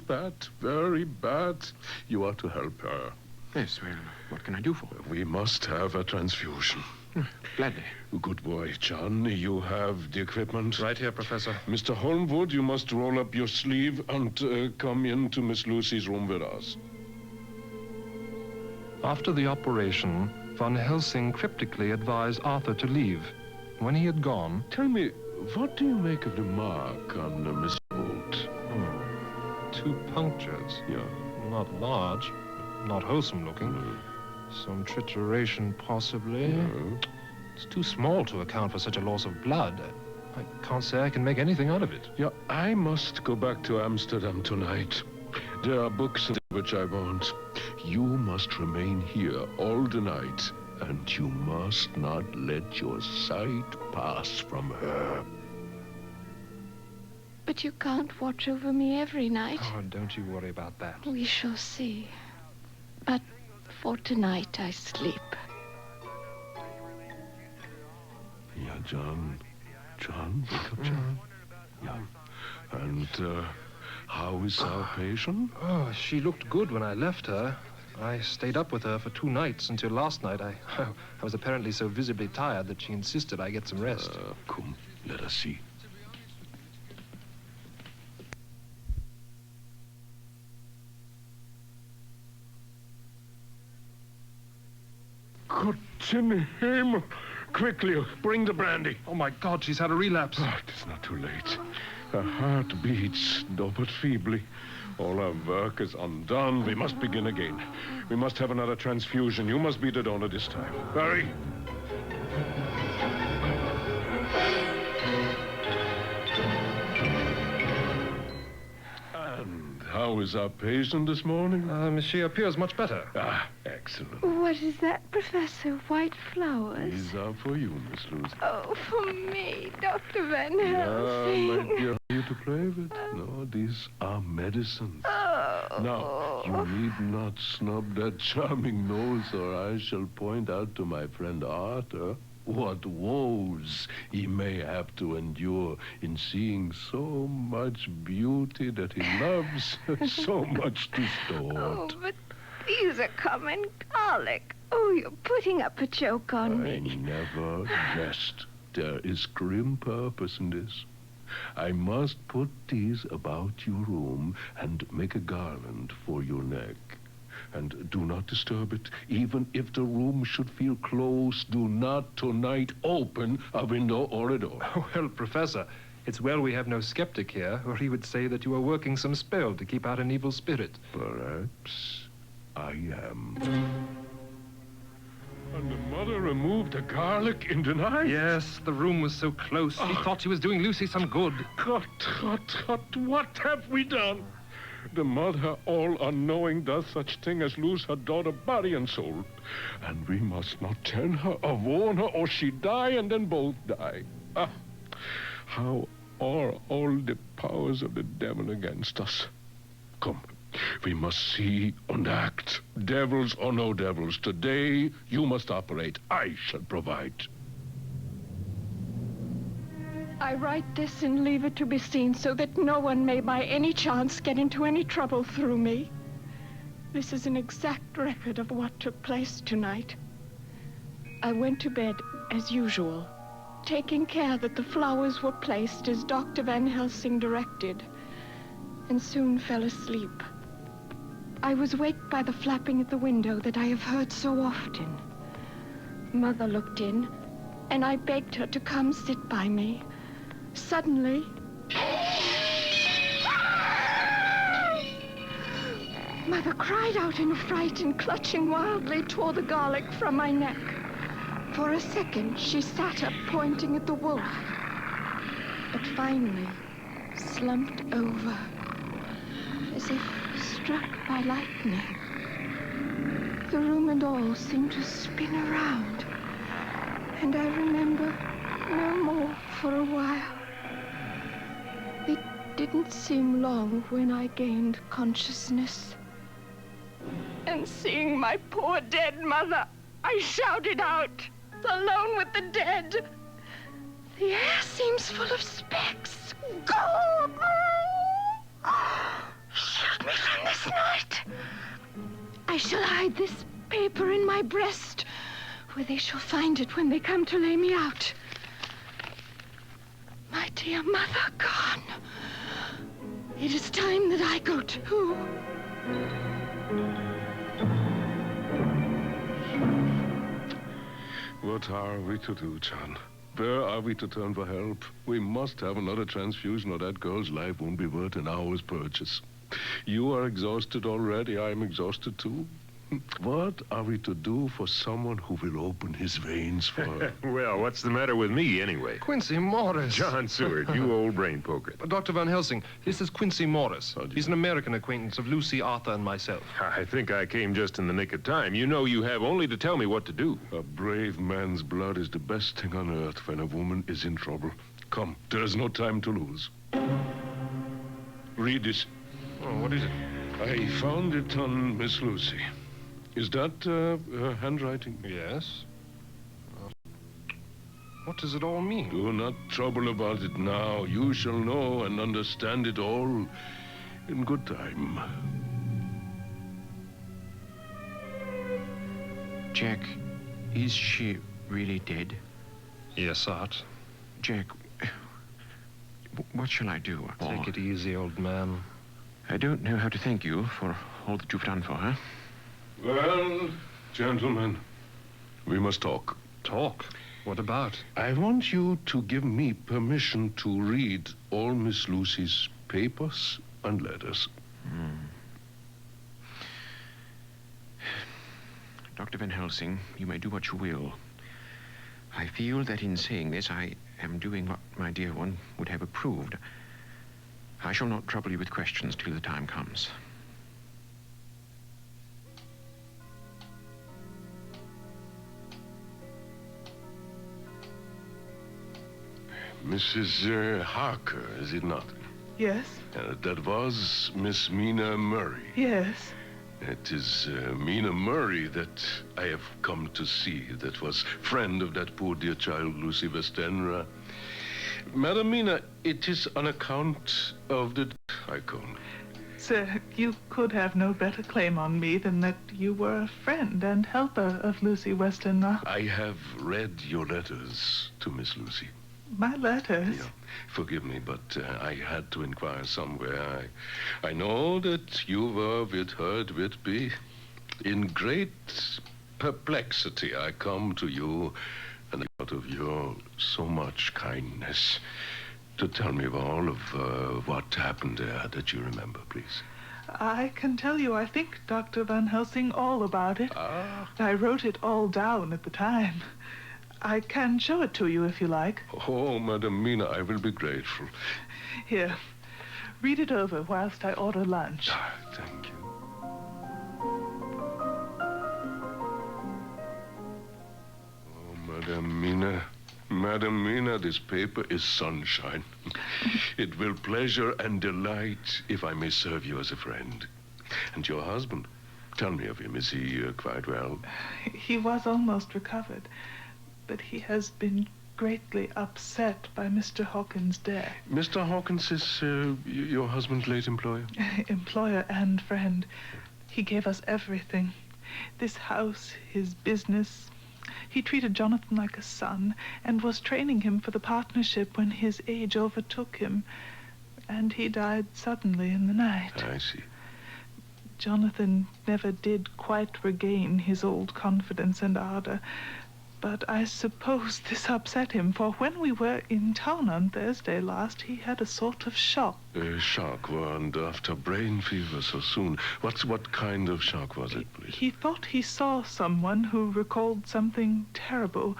bad, very bad. You are to help her. Yes, well, what can I do for her? We must have a transfusion. Gladly. Good boy, John. You have the equipment. Right here, Professor. Mr. Holmwood, you must roll up your sleeve and come into Miss Lucy's room with us. After the operation, Van Helsing cryptically advised Arthur to leave. When he had gone... Tell me, what do you make of the mark on Miss Holt? 2 punctures. Yeah. Not large, not wholesome looking. Some trituration, possibly. No. It's too small to account for such a loss of blood. I can't say I can make anything out of it. Yeah, I must go back to Amsterdam tonight. There are books which I want. You must remain here all the night, and you must not let your sight pass from her. But you can't watch over me every night. Oh, don't you worry about that. We shall see. But for tonight, I sleep. Yeah, John. John, wake up, John. Yeah. And, how is our patient? Oh, she looked good when I left her. I stayed up with her for 2 nights until last night. I was apparently so visibly tired that she insisted I get some rest. Come, let us see. Gott in Himmel! Quickly, bring the brandy. Oh, my God, she's had a relapse. Oh, it is not too late. Her heart beats, though but feebly. All our work is undone. We must begin again. We must have another transfusion. You must be the donor this time. Hurry! And how is our patient this morning? She appears much better. Ah, excellent. What is that, Professor? White flowers? These are for you, Miss Lucy. Oh, for me, Dr. Van Ah, Helsing. my dear, you to play with? No, these are medicines. Oh. Now, you need not snub that charming nose, or I shall point out to my friend Arthur what woes he may have to endure in seeing so much beauty that he loves so much distort. Oh, but these are common garlic. Oh, you're putting up a joke on I me. never jest. There is grim purpose in this. I must put these about your room and make a garland for your neck. And do not disturb it. Even if the room should feel close, do not tonight open a window or a door. Oh, well, Professor, it's well we have no skeptic here, or he would say that you are working some spell to keep out an evil spirit. Perhaps I am. And the mother removed the garlic in the night? Yes, the room was so close. He thought she was doing Lucy some good. God, what have we done? The mother, all unknowing, does such thing as lose her daughter body and soul. And we must not tell her or warn her, or she die, and then both die. Ah, how are all the powers of the devil against us? Come, we must see and act. Devils or no devils, today you must operate. I shall provide. I write this and leave it to be seen so that no one may by any chance get into any trouble through me. This is an exact record of what took place tonight. I went to bed as usual, taking care that the flowers were placed as Dr. Van Helsing directed, and soon fell asleep. I was waked by the flapping at the window that I have heard so often. Mother looked in, and I begged her to come sit by me. Suddenly, Mother cried out in fright and, clutching wildly, tore the garlic from my neck. For a second, she sat up, pointing at the wolf, but finally slumped over, as if struck by lightning. The room and all seemed to spin around, and I remember no more for a while. It didn't seem long when I gained consciousness. And seeing my poor dead mother, I shouted out, alone with the dead. The air seems full of specks. Go! Shield me from this night. I shall hide this paper in my breast, where they shall find it when they come to lay me out. My dear mother gone. It is time that I go too. What are we to do, John? Where are we to turn for help? We must have another transfusion, or that girl's life won't be worth an hour's purchase. You are exhausted already. I am exhausted too. What are we to do for someone who will open his veins for her? Well, what's the matter with me, anyway? Quincy Morris. John Seward, you old brain poker. Dr. Van Helsing, this is Quincy Morris. He's an American acquaintance of Lucy, Arthur, and myself. I think I came just in the nick of time. You know you have only to tell me what to do. A brave man's blood is the best thing on earth when a woman is in trouble. Come, there is no time to lose. Read this. Oh, what is it? I found it on Miss Lucy. Is that her handwriting? Yes. What does it all mean? Do not trouble about it now. You shall know and understand it all in good time. Jack, is she really dead? Yes, Art. Jack, what shall I do? Take it easy, old man. I don't know how to thank you for all that you've done for her. Well, gentlemen, we must talk. Talk? What about? I want you to give me permission to read all Miss Lucy's papers and letters. Dr. Van Helsing, you may do what you will. I feel that in saying this, I am doing what my dear one would have approved. I shall not trouble you with questions till the time comes. Mrs. Harker, is it not? Yes? That was Miss Mina Murray. Yes. It is Mina Murray that I have come to see, that was friend of that poor dear child, Lucy Westenra. Madam Mina, it is on account of the icon. Sir, you could have no better claim on me than that you were a friend and helper of Lucy Westenra. I have read your letters to Miss Lucy. My letters? Yeah. Forgive me, but I had to inquire somewhere. I know that you were with her at Whitby. In great perplexity, I come to you, and out of your so much kindness, to tell me of all of what happened there that you remember, please. I can tell you, I think, Dr. Van Helsing, all about it. I wrote it all down at the time. I can show it to you if you like. Oh, Madam Mina, I will be grateful. Here, read it over whilst I order lunch. Thank you. Oh, Madam Mina, this paper is sunshine. It will pleasure and delight if I may serve you as a friend. And your husband, tell me of him. Is he quite well? He was almost recovered. But he has been greatly upset by Mr. Hawkins' death. Mr. Hawkins is your husband's late employer? Employer and friend. He gave us everything. This house, his business. He treated Jonathan like a son and was training him for the partnership when his age overtook him. And he died suddenly in the night. I see. Jonathan never did quite regain his old confidence and ardor. But I suppose this upset him, for when we were in town on Thursday last, he had a sort of shock. A shock, and after brain fever so soon. What kind of shock was it, please? He thought he saw someone who recalled something terrible,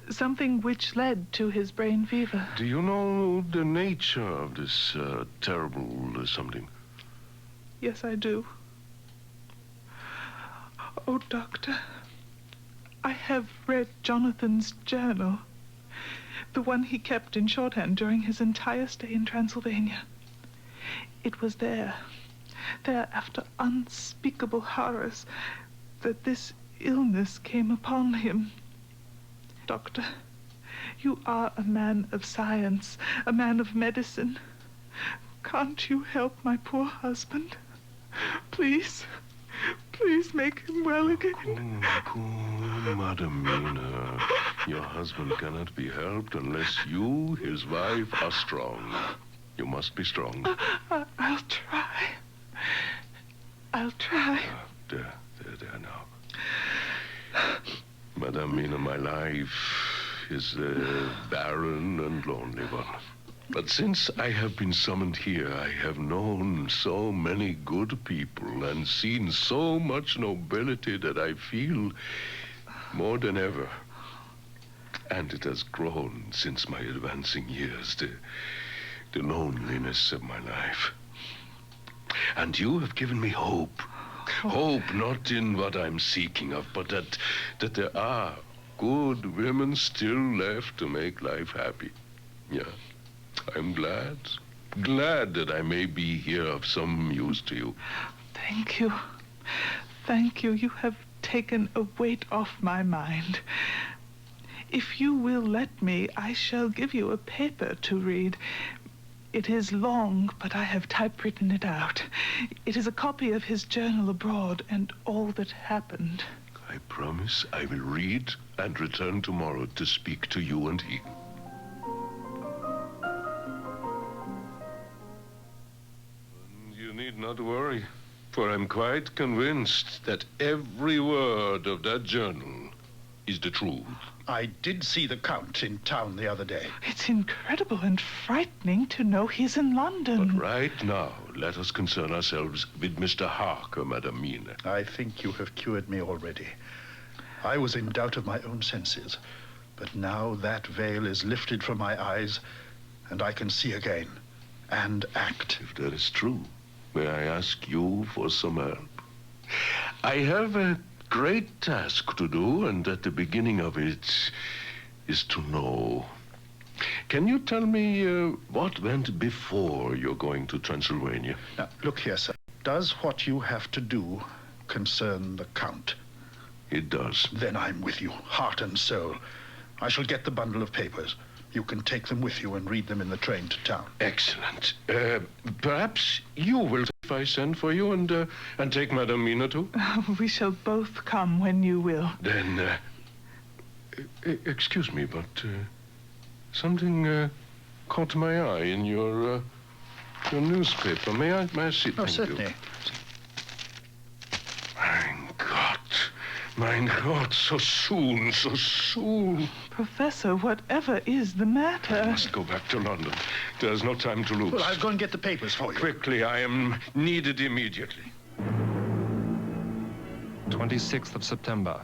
something which led to his brain fever. Do you know the nature of this terrible something? Yes, I do. Oh, Doctor, I have read Jonathan's journal, the one he kept in shorthand during his entire stay in Transylvania. It was there after unspeakable horrors, that this illness came upon him. Doctor, you are a man of science, a man of medicine. Can't you help my poor husband? Please. Please make him well again. Cool, Madam Mina. Your husband cannot be helped unless you, his wife, are strong. You must be strong. I'll try. I'll try. There now. Madam Mina, my life is a barren and lonely one. But since I have been summoned here, I have known so many good people and seen so much nobility that I feel more than ever. And it has grown since my advancing years, the loneliness of my life. And you have given me hope. Hope not in what I'm seeking of, but that there are good women still left to make life happy. Yeah, I'm glad that I may be here of some use to you. Thank you. Thank you. You have taken a weight off my mind. If you will let me, I shall give you a paper to read. It is long, but I have typewritten it out. It is a copy of his journal abroad and all that happened. I promise I will read and return tomorrow to speak to you and he. You need not worry, for I'm quite convinced that every word of that journal is the truth. I did see the Count in town the other day. It's incredible and frightening to know he's in London. But right now, let us concern ourselves with Mr. Harker, Madam Mina. I think you have cured me already. I was in doubt of my own senses, but now that veil is lifted from my eyes, and I can see again, and act. If that is true, may I ask you for some help? I have a great task to do, and at the beginning of it is to know. Can you tell me what went before your going to Transylvania? Now, look here, sir. Does what you have to do concern the Count? It does. Then I'm with you, heart and soul. I shall get the bundle of papers. You can take them with you and read them in the train to town. Excellent. Perhaps you will, if I send for you, and take Madam Mina too? We shall both come when you will. Then, excuse me, but something caught my eye in your newspaper. May I see it? Oh, certainly. Mein Gott, so soon, so soon. Professor, whatever is the matter? I must go back to London. There's no time to lose. Well, I'll go and get the papers for you. Quickly, I am needed immediately. 26th of September.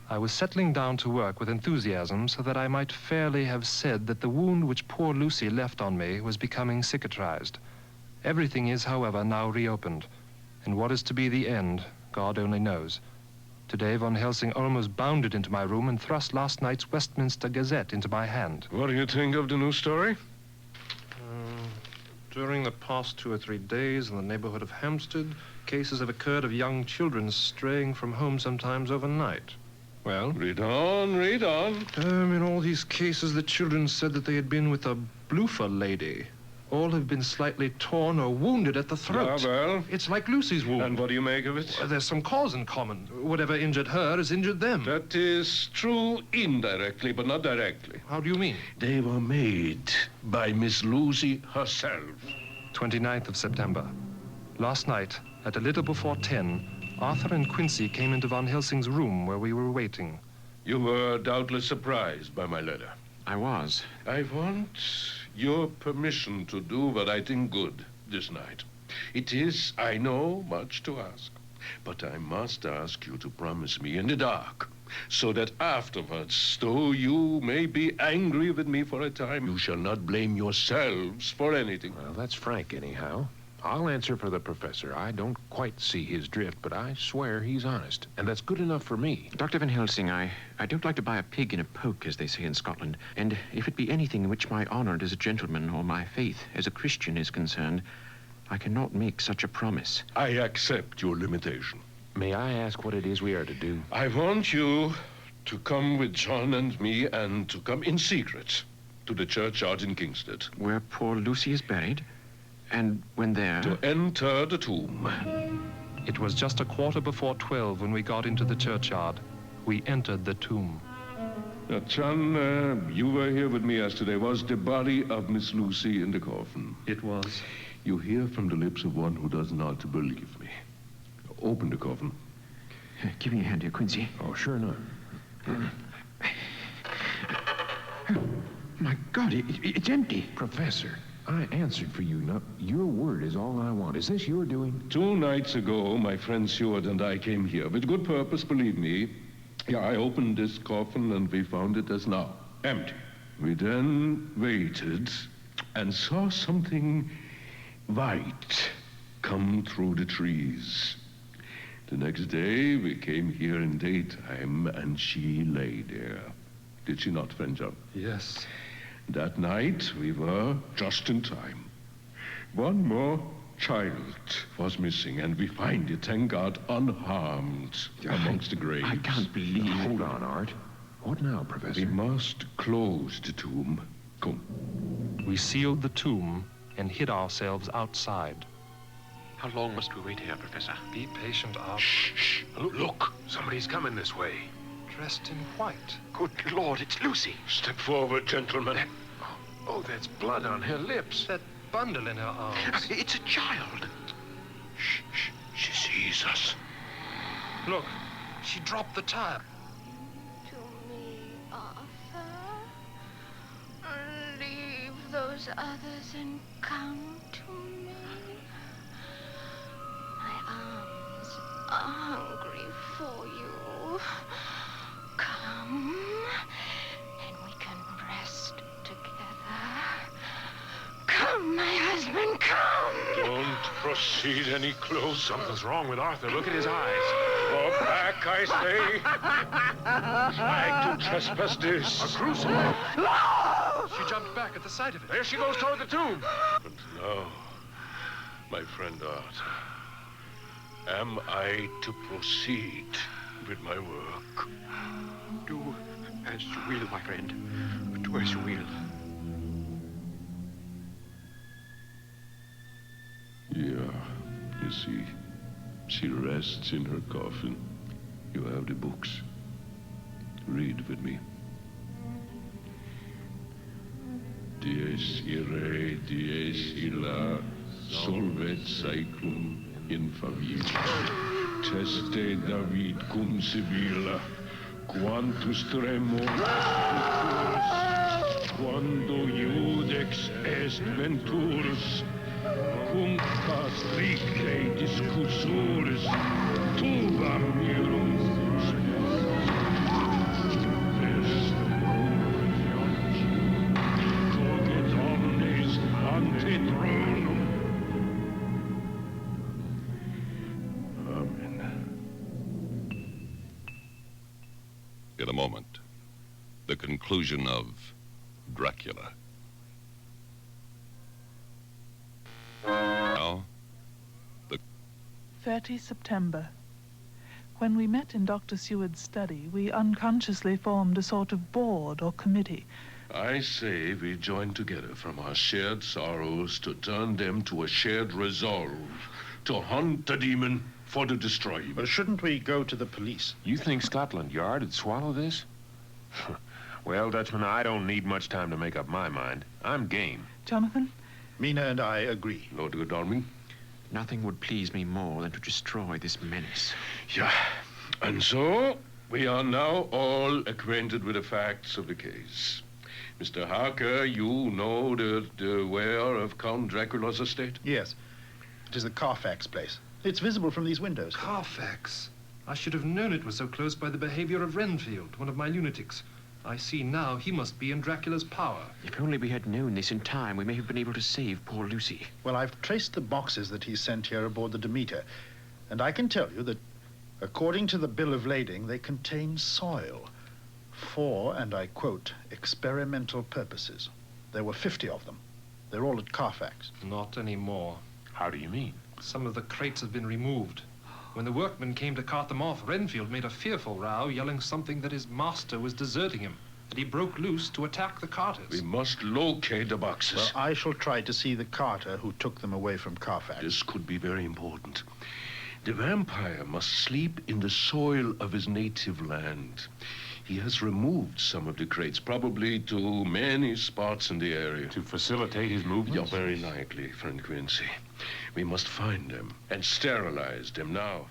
I was settling down to work with enthusiasm so that I might fairly have said that the wound which poor Lucy left on me was becoming cicatrized. Everything is, however, now reopened, and what is to be the end, God only knows. Today, Von Helsing almost bounded into my room and thrust last night's Westminster Gazette into my hand. What do you think of the new story? During the past 2 or 3 days in the neighborhood of Hampstead, cases have occurred of young children straying from home sometimes overnight. Well? Read on, read on. In all these cases, the children said that they had been with a bloofer lady. All have been slightly torn or wounded at the throat. Ah, well. It's like Lucy's wound. And what do you make of it? There's some cause in common. Whatever injured her has injured them. That is true indirectly, but not directly. How do you mean? They were made by Miss Lucy herself. 29th of September. Last night, at a little before 10, Arthur and Quincy came into Von Helsing's room where we were waiting. You were doubtless surprised by my letter. I was. I want your permission to do what I think good this night. It is, I know, much to ask, but I must ask you to promise me in the dark, so that afterwards, though you may be angry with me for a time, you shall not blame yourselves for anything. Well, that's frank anyhow. I'll answer for the professor. I don't quite see his drift, but I swear he's honest. And that's good enough for me. Dr. Van Helsing, I don't like to buy a pig in a poke, as they say in Scotland. And if it be anything in which my honor as a gentleman or my faith as a Christian is concerned, I cannot make such a promise. I accept your limitation. May I ask what it is we are to do? I want you to come with John and me and to come in secret to the churchyard in Kingsted. Where poor Lucy is buried? And when there? To enter the tomb. It was just a quarter before 12 when we got into the churchyard. We entered the tomb. John, you were here with me yesterday. Was the body of Miss Lucy in the coffin? It was. You hear from the lips of one who does not believe me. Open the coffin. Give me a hand here, Quincy. Oh, sure enough. My God, it's empty. Professor, I answered for you. Now, your word is all I want. Is this your doing? 2 nights ago, my friend Seward and I came here with good purpose, believe me. Yeah, I opened this coffin and we found it as now, empty. We then waited and saw something white come through the trees. The next day, we came here in daytime and she lay there. Did she not, friend John? Yes. That night, we were just in time. One more child was missing, and we find it, thank God, unharmed amongst the graves. I can't believe... Hold on, Art. What now, Professor? We must close the tomb. Come. We sealed the tomb and hid ourselves outside. How long must we wait here, Professor? Be patient, Art. Shh. Look, somebody's coming this way. Dressed in white. Good Lord, it's Lucy. Step forward, gentlemen. Oh, that's blood on her lips. That bundle in her arms. It's a child. Shh. She sees us. Look, she dropped the tire. To me, Arthur. Leave those others and come to me. My arms are hungry for you. Come, and we can rest together. Come, my husband, come! Don't proceed any closer. Something's wrong with Arthur. Look at his eyes. Go back, I say. Try to trespass this. A crucifix. She jumped back at the sight of it. There she goes toward the tomb. And now, my friend Arthur, am I to proceed with my work? Do as you will, my friend. Do as you will. Yeah, you see, she rests in her coffin. You have the books. Read with me. Dies irae, dies illa, solvet saecum infavit. Teste David cum civila, quantus tremor quando iudex est venturus, cum castricte discussuris, tuba mirum. Togit omnes ante thronum. In a moment, the conclusion of Dracula. Now, 30 September. When we met in Dr. Seward's study, we unconsciously formed a sort of board or committee. I say we join together from our shared sorrows to turn them to a shared resolve to hunt the demon, for to destroy him. But shouldn't we go to the police? You think Scotland Yard would swallow this? Well, Dutchman, I don't need much time to make up my mind. I'm game. Jonathan? Mina and I agree. Lord Godalming? Nothing would please me more than to destroy this menace. Yeah. And so, we are now all acquainted with the facts of the case. Mr. Harker, you know the where of Count Dracula's estate? Yes. It is the Carfax place. It's visible from these windows. Carfax. I should have known it was so close by the behavior of Renfield, one of my lunatics. I see now he must be in Dracula's power. If only we had known this in time, we may have been able to save poor Lucy. Well, I've traced the boxes that he sent here aboard the Demeter, and I can tell you that, according to the bill of lading, they contain soil for, and I quote, experimental purposes. There were 50 of them. They're all at Carfax. Not anymore. How do you mean? Some of the crates have been removed. When the workmen came to cart them off, Renfield made a fearful row, yelling something that his master was deserting him, and he broke loose to attack the carters. We must locate the boxes. Well, I shall try to see the carter who took them away from Carfax. This could be very important. The vampire must sleep in the soil of his native land. He has removed some of the crates, probably to many spots in the area. To facilitate his movements? Yeah, very likely, friend Quincy. We must find them and sterilize them now.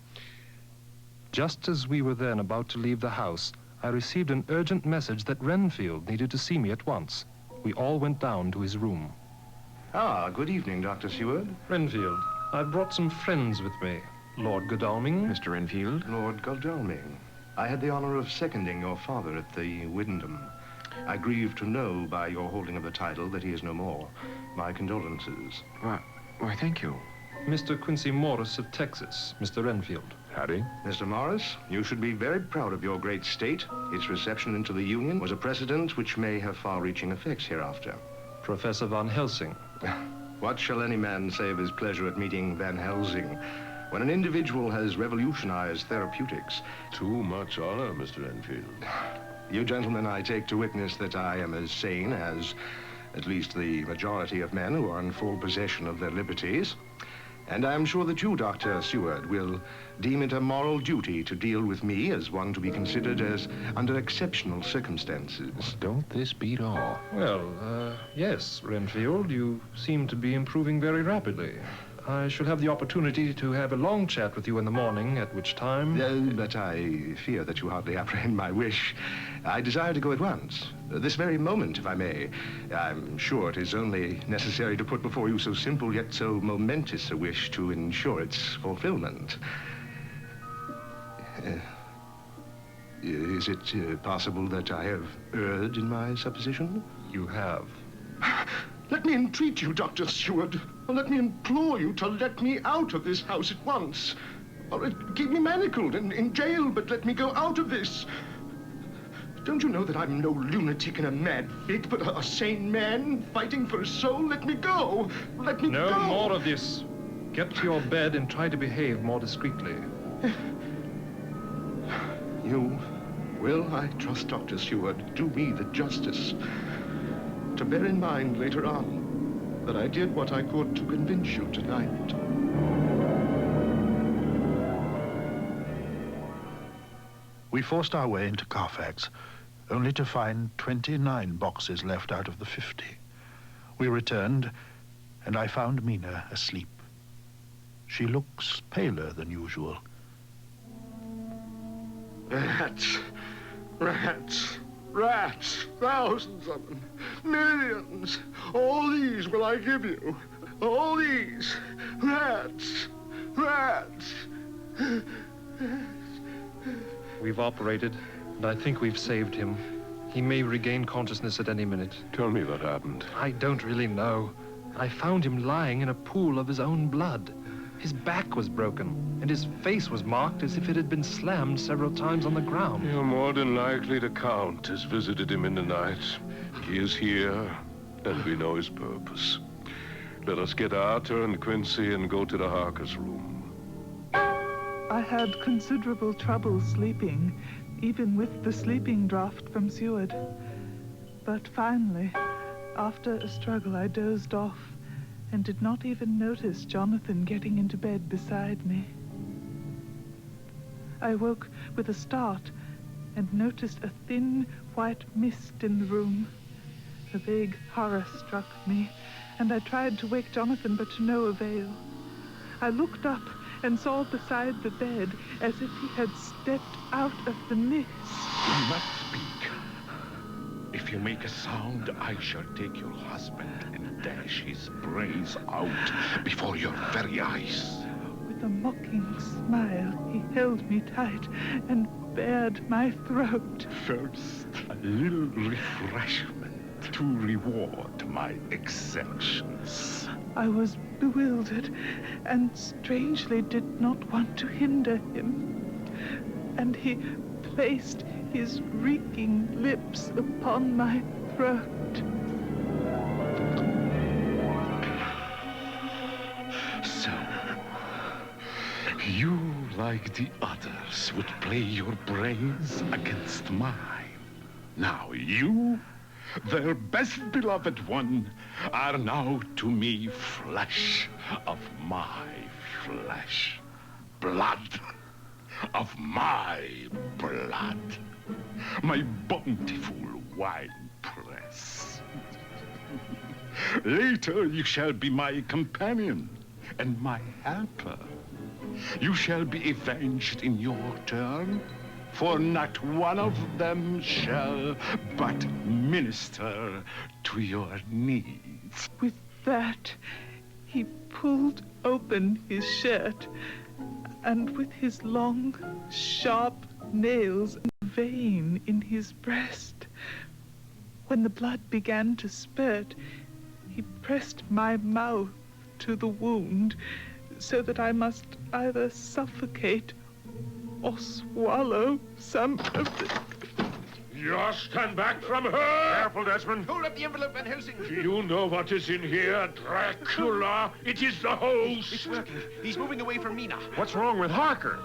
Just as we were then about to leave the house, I received an urgent message that Renfield needed to see me at once. we all went down to his room. Ah, good evening, Dr. Seward. Renfield, I've brought some friends with me. Lord Godalming. Mr. Renfield? Lord Godalming. I had the honor of seconding your father at the Wyndham. I grieve to know by your holding of the title that he is no more. My condolences. Why, thank you. Mr. Quincy Morris of Texas, Mr. Renfield. Howdy. Mr. Morris, you should be very proud of your great state. Its reception into the Union was a precedent which may have far-reaching effects hereafter. Professor Van Helsing. What shall any man say of his pleasure at meeting Van Helsing? When an individual has revolutionized therapeutics... Too much honor, Mr. Enfield. You gentlemen, I take to witness that I am as sane as at least the majority of men who are in full possession of their liberties. And I am sure that you, Dr. Seward, will deem it a moral duty to deal with me as one to be considered as under exceptional circumstances. Don't this beat all? Well, yes, Renfield, you seem to be improving very rapidly. I shall have the opportunity to have a long chat with you in the morning, at which time... But I fear that you hardly apprehend my wish. I desire to go at once. This very moment, if I may. I'm sure it is only necessary to put before you so simple yet so momentous a wish to ensure its fulfillment. Is it possible that I have erred in my supposition? You have. Let me entreat you, Dr. Seward. Let me implore you to let me out of this house at once. Or keep me manacled and in jail, but let me go out of this. Don't you know that I'm no lunatic in a mad fit, but a sane man fighting for his soul? Let me go. Let me go. No more of this. Get to your bed and try to behave more discreetly. You will, I trust, Dr. Seward, do me the justice to bear in mind later on that I did what I could to convince you tonight. We forced our way into Carfax, only to find 29 boxes left out of the 50. We returned, and I found Mina asleep. She looks paler than usual. Rats, rats, rats, thousands of them, millions. All these will I give you. All these. Rats, rats. We've operated, and I think we've saved him. He may regain consciousness at any minute. Tell me what happened. I don't really know. I found him lying in a pool of his own blood. His back was broken, and his face was marked as if it had been slammed several times on the ground. You're more than likely the Count has visited him in the night. He is here, and we know his purpose. Let us get Arthur and Quincy and go to the Harker's room. I had considerable trouble sleeping, even with the sleeping draught from Seward. But finally, after a struggle, I dozed off and did not even notice Jonathan getting into bed beside me. I woke with a start and noticed a thin white mist in the room. A vague horror struck me, and I tried to wake Jonathan, but to no avail. I looked up and saw beside the bed as if he had stepped out of the mist. Do not speak. If you make a sound, I shall take your husband and dash his brains out before your very eyes. With a mocking smile, he held me tight and bared my throat. First, a little refreshment to reward my exertions. I was bewildered and strangely did not want to hinder him. And he placed his reeking lips upon my throat. So, you, like the others, would play your brains against mine. Now you, their best beloved one, are now to me flesh of my flesh, blood of my blood, my bountiful wine press. Later you shall be my companion and my helper. You shall be avenged in your turn for not one of them shall but minister to your needs. With that, he pulled open his shirt, and with his long, sharp nails, a vein in his breast. When the blood began to spurt, he pressed my mouth to the wound, so that I must either suffocate or swallow some of the... You stand back from her! Careful, Desmond. Hold up the envelope, Van Helsing. Do you know what is in here, Dracula? It is the host. It's working. He's moving away from Mina. What's wrong with Harker?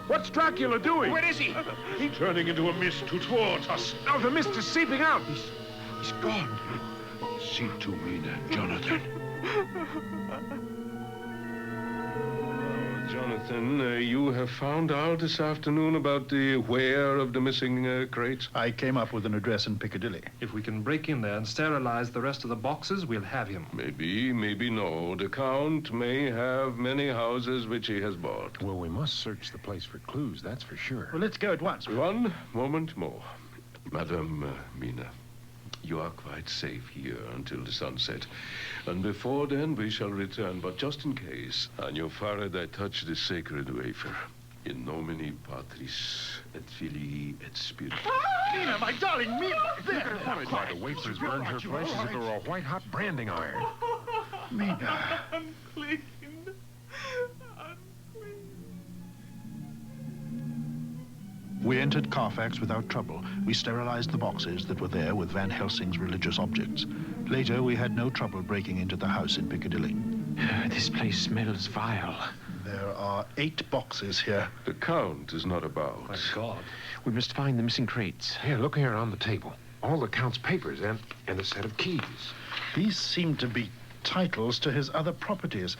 What's Dracula doing? Where is he? He's turning into a mist towards us. Oh, the mist is seeping out. He's gone. See to Mina, Jonathan. Jonathan, you have found out this afternoon about the where of the missing crates? I came up with an address in Piccadilly. If we can break in there and sterilize the rest of the boxes, we'll have him. Maybe, maybe no. The Count may have many houses which he has bought. Well, we must search the place for clues, that's for sure. Well, let's go at once. One moment more. Madame Mina, you are quite safe here until the sunset. And before then, we shall return. But just in case, on your forehead I touch the sacred wafer. In nomine Patris, et Filii, et Spiritus. Mina, my darling, Mina! There! Why, the wafers burned her flesh as if it were a white-hot branding iron. Mina. Unclean. We entered Carfax without trouble. We sterilized the boxes that were there with Van Helsing's religious objects. Later, we had no trouble breaking into the house in Piccadilly. This place smells vile. There are 8 boxes here. The Count is not about. My God. We must find the missing crates. Here, look here on the table. All the Count's papers and a set of keys. These seem to be titles to his other properties.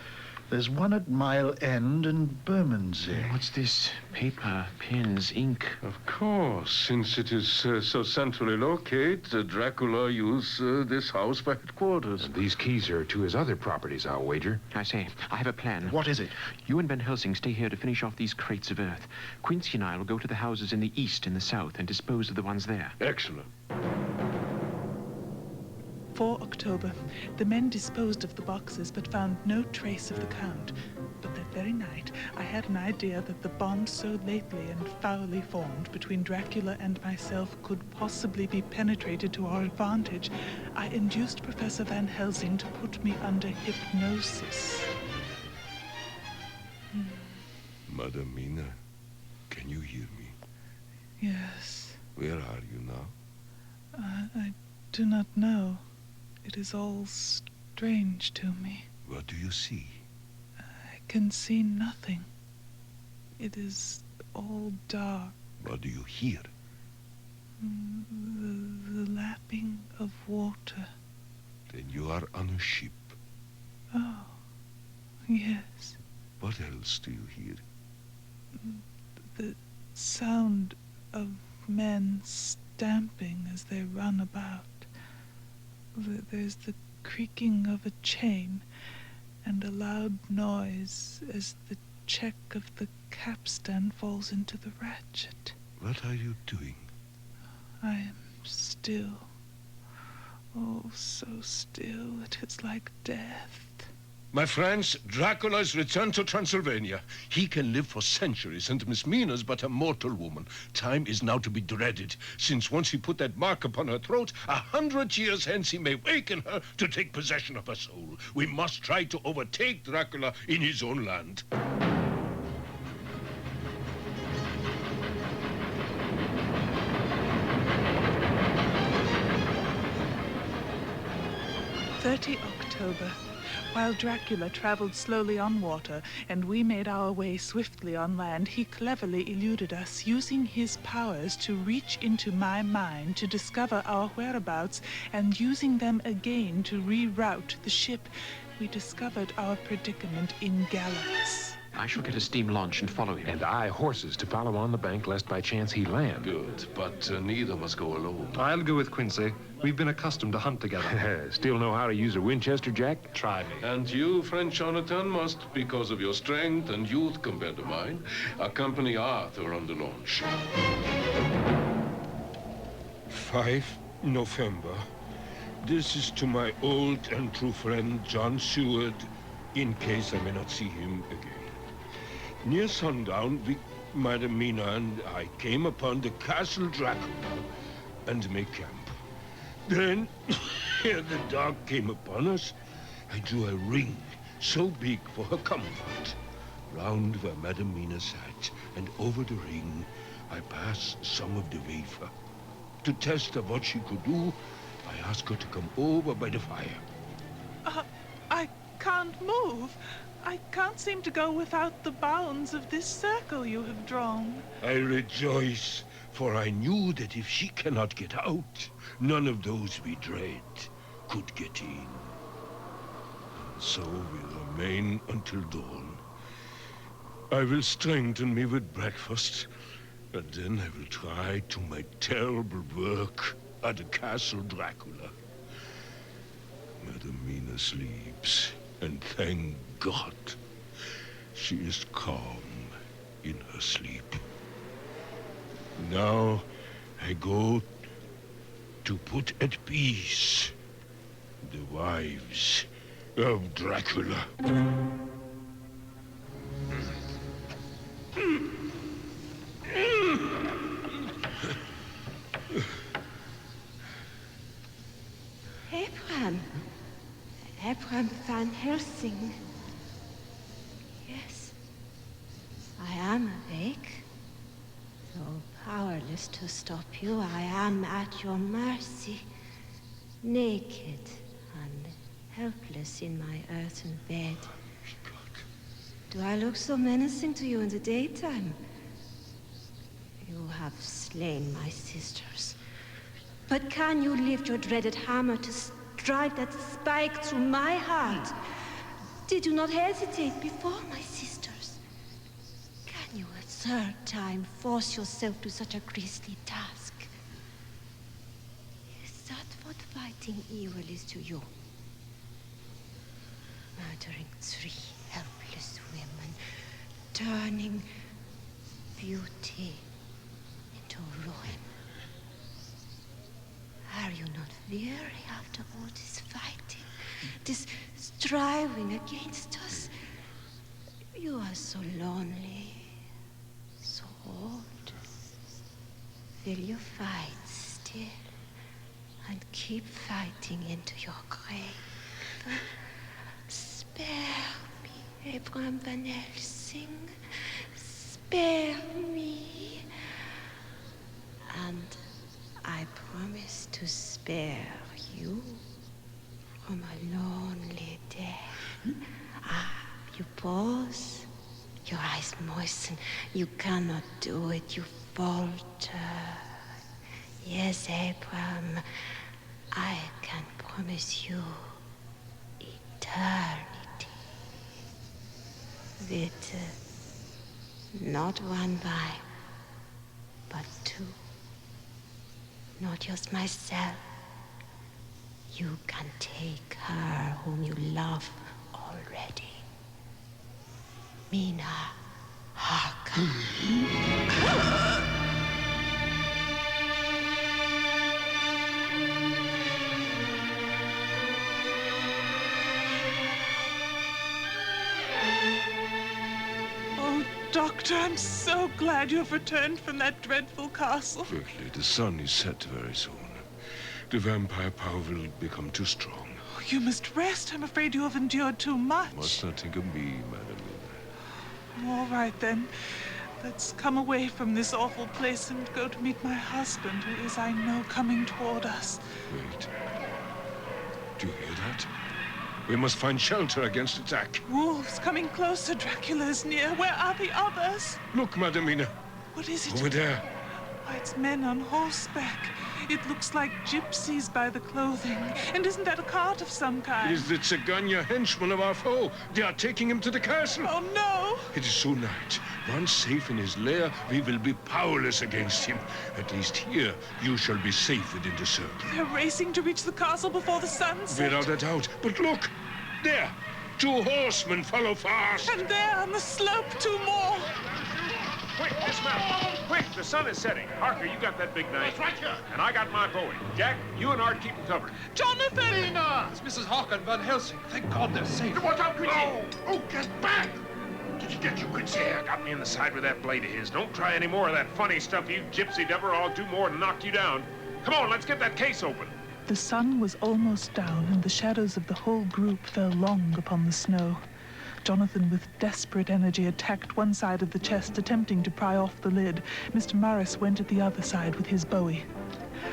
There's one at Mile End and Bermondsey. What's this? Paper, pens, ink. Of course, since it is so centrally located, Dracula used this house for headquarters. And these keys are to his other properties, I'll wager. I say, I have a plan. What is it? You and Van Helsing stay here to finish off these crates of earth. Quincy and I will go to the houses in the east and the south and dispose of the ones there. Excellent. 4 October. The men disposed of the boxes, but found no trace of the Count. But that very night, I had an idea that the bond so lately and foully formed between Dracula and myself could possibly be penetrated to our advantage. I induced Professor Van Helsing to put me under hypnosis. Madam Mina, can you hear me? Yes. Where are you now? I do not know. It is all strange to me. What do you see? I can see nothing. It is all dark. What do you hear? The lapping of water. Then you are on a ship. Oh, yes. What else do you hear? The sound of men stamping as they run about. There's the creaking of a chain and a loud noise as the check of the capstan falls into the ratchet. What are you doing? I am still. Oh, so still. It is like death. My friends, Dracula's returned to Transylvania. He can live for centuries, and Miss Mina's but a mortal woman. Time is now to be dreaded, since once he put that mark upon her throat, 100 years hence he may waken her to take possession of her soul. We must try to overtake Dracula in his own land. October. While Dracula traveled slowly on water and we made our way swiftly on land, he cleverly eluded us, using his powers to reach into my mind to discover our whereabouts and using them again to reroute the ship. We discovered our predicament in Galax. I shall get a steam launch and follow him. And I horses to follow on the bank lest by chance he land. Good, but neither must go alone. I'll go with Quincy. We've been accustomed to hunt together. Still know how to use a Winchester, Jack? Try me. And you, friend Jonathan, must, because of your strength and youth compared to mine, accompany Arthur on the launch. 5 November. This is to my old and true friend, John Seward, in case I may not see him again. Near sundown, Madam Mina and I came upon the Castle Dracula and made camp. Then, the dark came upon us. I drew a ring so big for her comfort, round where Madam Mina sat, and over the ring I passed some of the wafer. To test of what she could do, I asked her to come over by the fire. I can't move. I can't seem to go without the bounds of this circle you have drawn. I rejoice, for I knew that if she cannot get out, none of those we dread could get in. And so we'll remain until dawn. I will strengthen me with breakfast, and then I will try to my terrible work at the Castle Dracula. Madam Mina sleeps, and thank God, she is calm in her sleep. Now I go to put at peace the wives of Dracula. Bram Van Helsing. Yes, I am awake. Though powerless to stop you, I am at your mercy. Naked and helpless in my earthen bed. Do I look so menacing to you in the daytime? You have slain my sisters. But can you lift your dreaded hammer to drive that spike through my heart? Did you not hesitate before my sisters? Can you a third time force yourself to such a grisly task? Is that what fighting evil is to you? Murdering 3 helpless women, turning beauty into ruin. Are you not weary after all this fighting, this striving against us? You are so lonely, so old. Will you fight still and keep fighting into your grave? Spare me, Bram Van Helsing. Spare me. And I promise to spare you from a lonely death. You pause, your eyes moisten. You cannot do it, you falter. Yes, Abram, I can promise you eternity. With not 1 wife, but 2. Not just myself. You can take her whom you love already. Mina, hearken. Oh, Doctor, I'm so glad you have returned from that dreadful castle. Quickly, the sun is set very soon. The vampire power will become too strong. Oh, you must rest. I'm afraid you have endured too much. You must not think of me, Madam Mina. All right, then. Let's come away from this awful place and go to meet my husband, who is, I know, coming toward us. Wait. Do you hear that? We must find shelter against attack. Wolves coming closer. Dracula is near. Where are the others? Look, Madam Mina. What is it? Over there. Oh, it's men on horseback. It looks like gypsies by the clothing. And isn't that a cart of some kind? It is the Tzigania henchman of our foe. They are taking him to the castle. Oh, no! It is soon night. Once safe in his lair, we will be powerless against him. At least here, you shall be safe within the circle. They're racing to reach the castle before the sun sets. Without a doubt. But look! There! 2 horsemen follow fast. And there on the slope, 2 more. Quick, dismount. Quick, the sun is setting. Harker, you got that big knife. That's right here. And I got my bowie. Jack, you and Art keep them covered. Jonathan! Lena! It's Mrs. Harker and Van Helsing. Thank God they're safe. Watch out, Quincy! Oh, get back! Did you get you, Quincy? Yeah, got me in the side with that blade of his. Don't try any more of that funny stuff, you gypsy devil, or I'll do more than knock you down. Come on, let's get that case open. The sun was almost down, and the shadows of the whole group fell long upon the snow. Jonathan, with desperate energy, attacked one side of the chest, attempting to pry off the lid. Mr. Morris went at the other side with his bowie.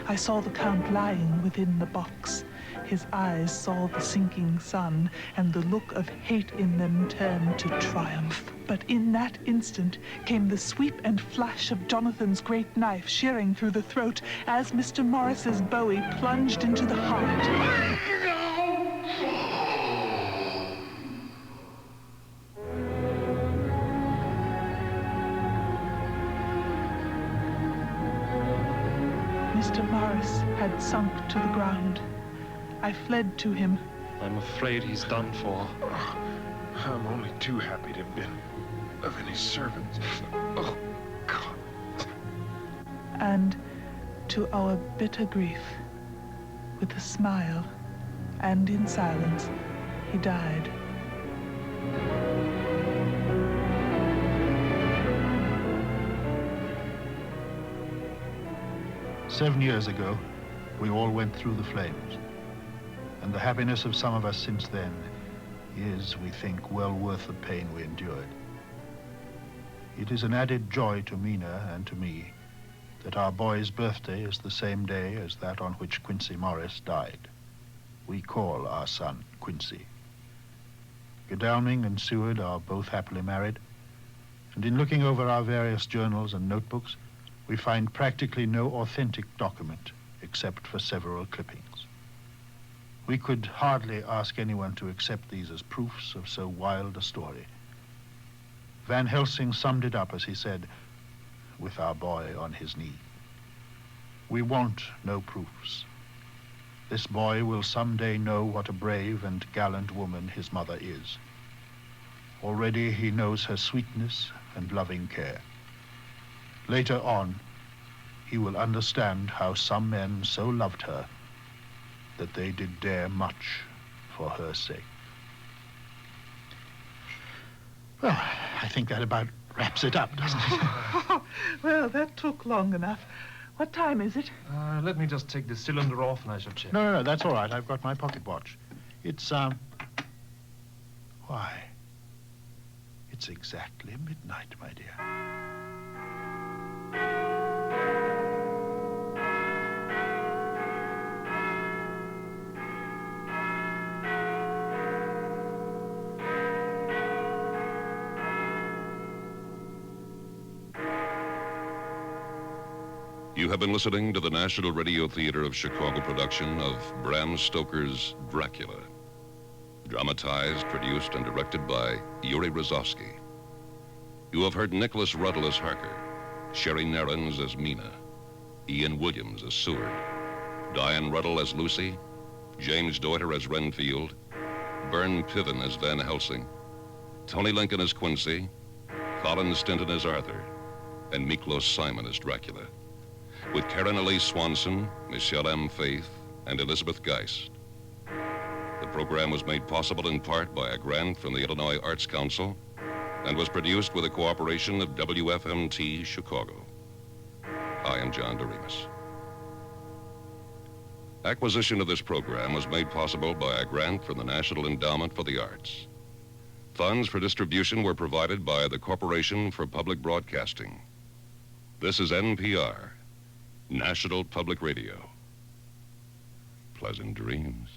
I saw the Count lying within the box. His eyes saw the sinking sun, and the look of hate in them turned to triumph. But in that instant came the sweep and flash of Jonathan's great knife, shearing through the throat as Mr. Morris's bowie plunged into the heart. Mr. Morris had sunk to the ground. I fled to him. I'm afraid he's done for. Oh, I'm only too happy to have been of any service. Oh, God. And to our bitter grief, with a smile and in silence, he died. "7 years ago, we all went through the flames. And the happiness of some of us since then is, we think, well worth the pain we endured. It is an added joy to Mina and to me that our boy's birthday is the same day as that on which Quincy Morris died. We call our son Quincy. Godalming and Seward are both happily married, and in looking over our various journals and notebooks, we find practically no authentic document except for several clippings. We could hardly ask anyone to accept these as proofs of so wild a story. Van Helsing summed it up as he said, with our boy on his knee. "We want no proofs. This boy will someday know what a brave and gallant woman his mother is. Already he knows her sweetness and loving care. Later on, he will understand how some men so loved her that they did dare much for her sake." Well, I think that about wraps it up, doesn't it? Well, that took long enough. What time is it? Let me just take the cylinder off and I shall check. No, that's all right. I've got my pocket watch. It's, why? It's exactly midnight, my dear. You have been listening to the National Radio Theater of Chicago production of Bram Stoker's Dracula. Dramatized, produced, and directed by Yuri Rasovsky. You have heard Nicholas Ruddle as Harker, Sherry Narrans as Mina, Ian Williams as Seward, Diane Ruddle as Lucy, James Doiter as Renfield, Bern Piven as Van Helsing, Tony Lincoln as Quincy, Colin Stinton as Arthur, and Miklos Simon as Dracula, with Karen Elise Swanson, Michelle M. Faith, and Elizabeth Geist. The program was made possible in part by a grant from the Illinois Arts Council and was produced with the cooperation of WFMT Chicago. I am John Doremus. Acquisition of this program was made possible by a grant from the National Endowment for the Arts. Funds for distribution were provided by the Corporation for Public Broadcasting. This is NPR, National Public Radio. Pleasant dreams.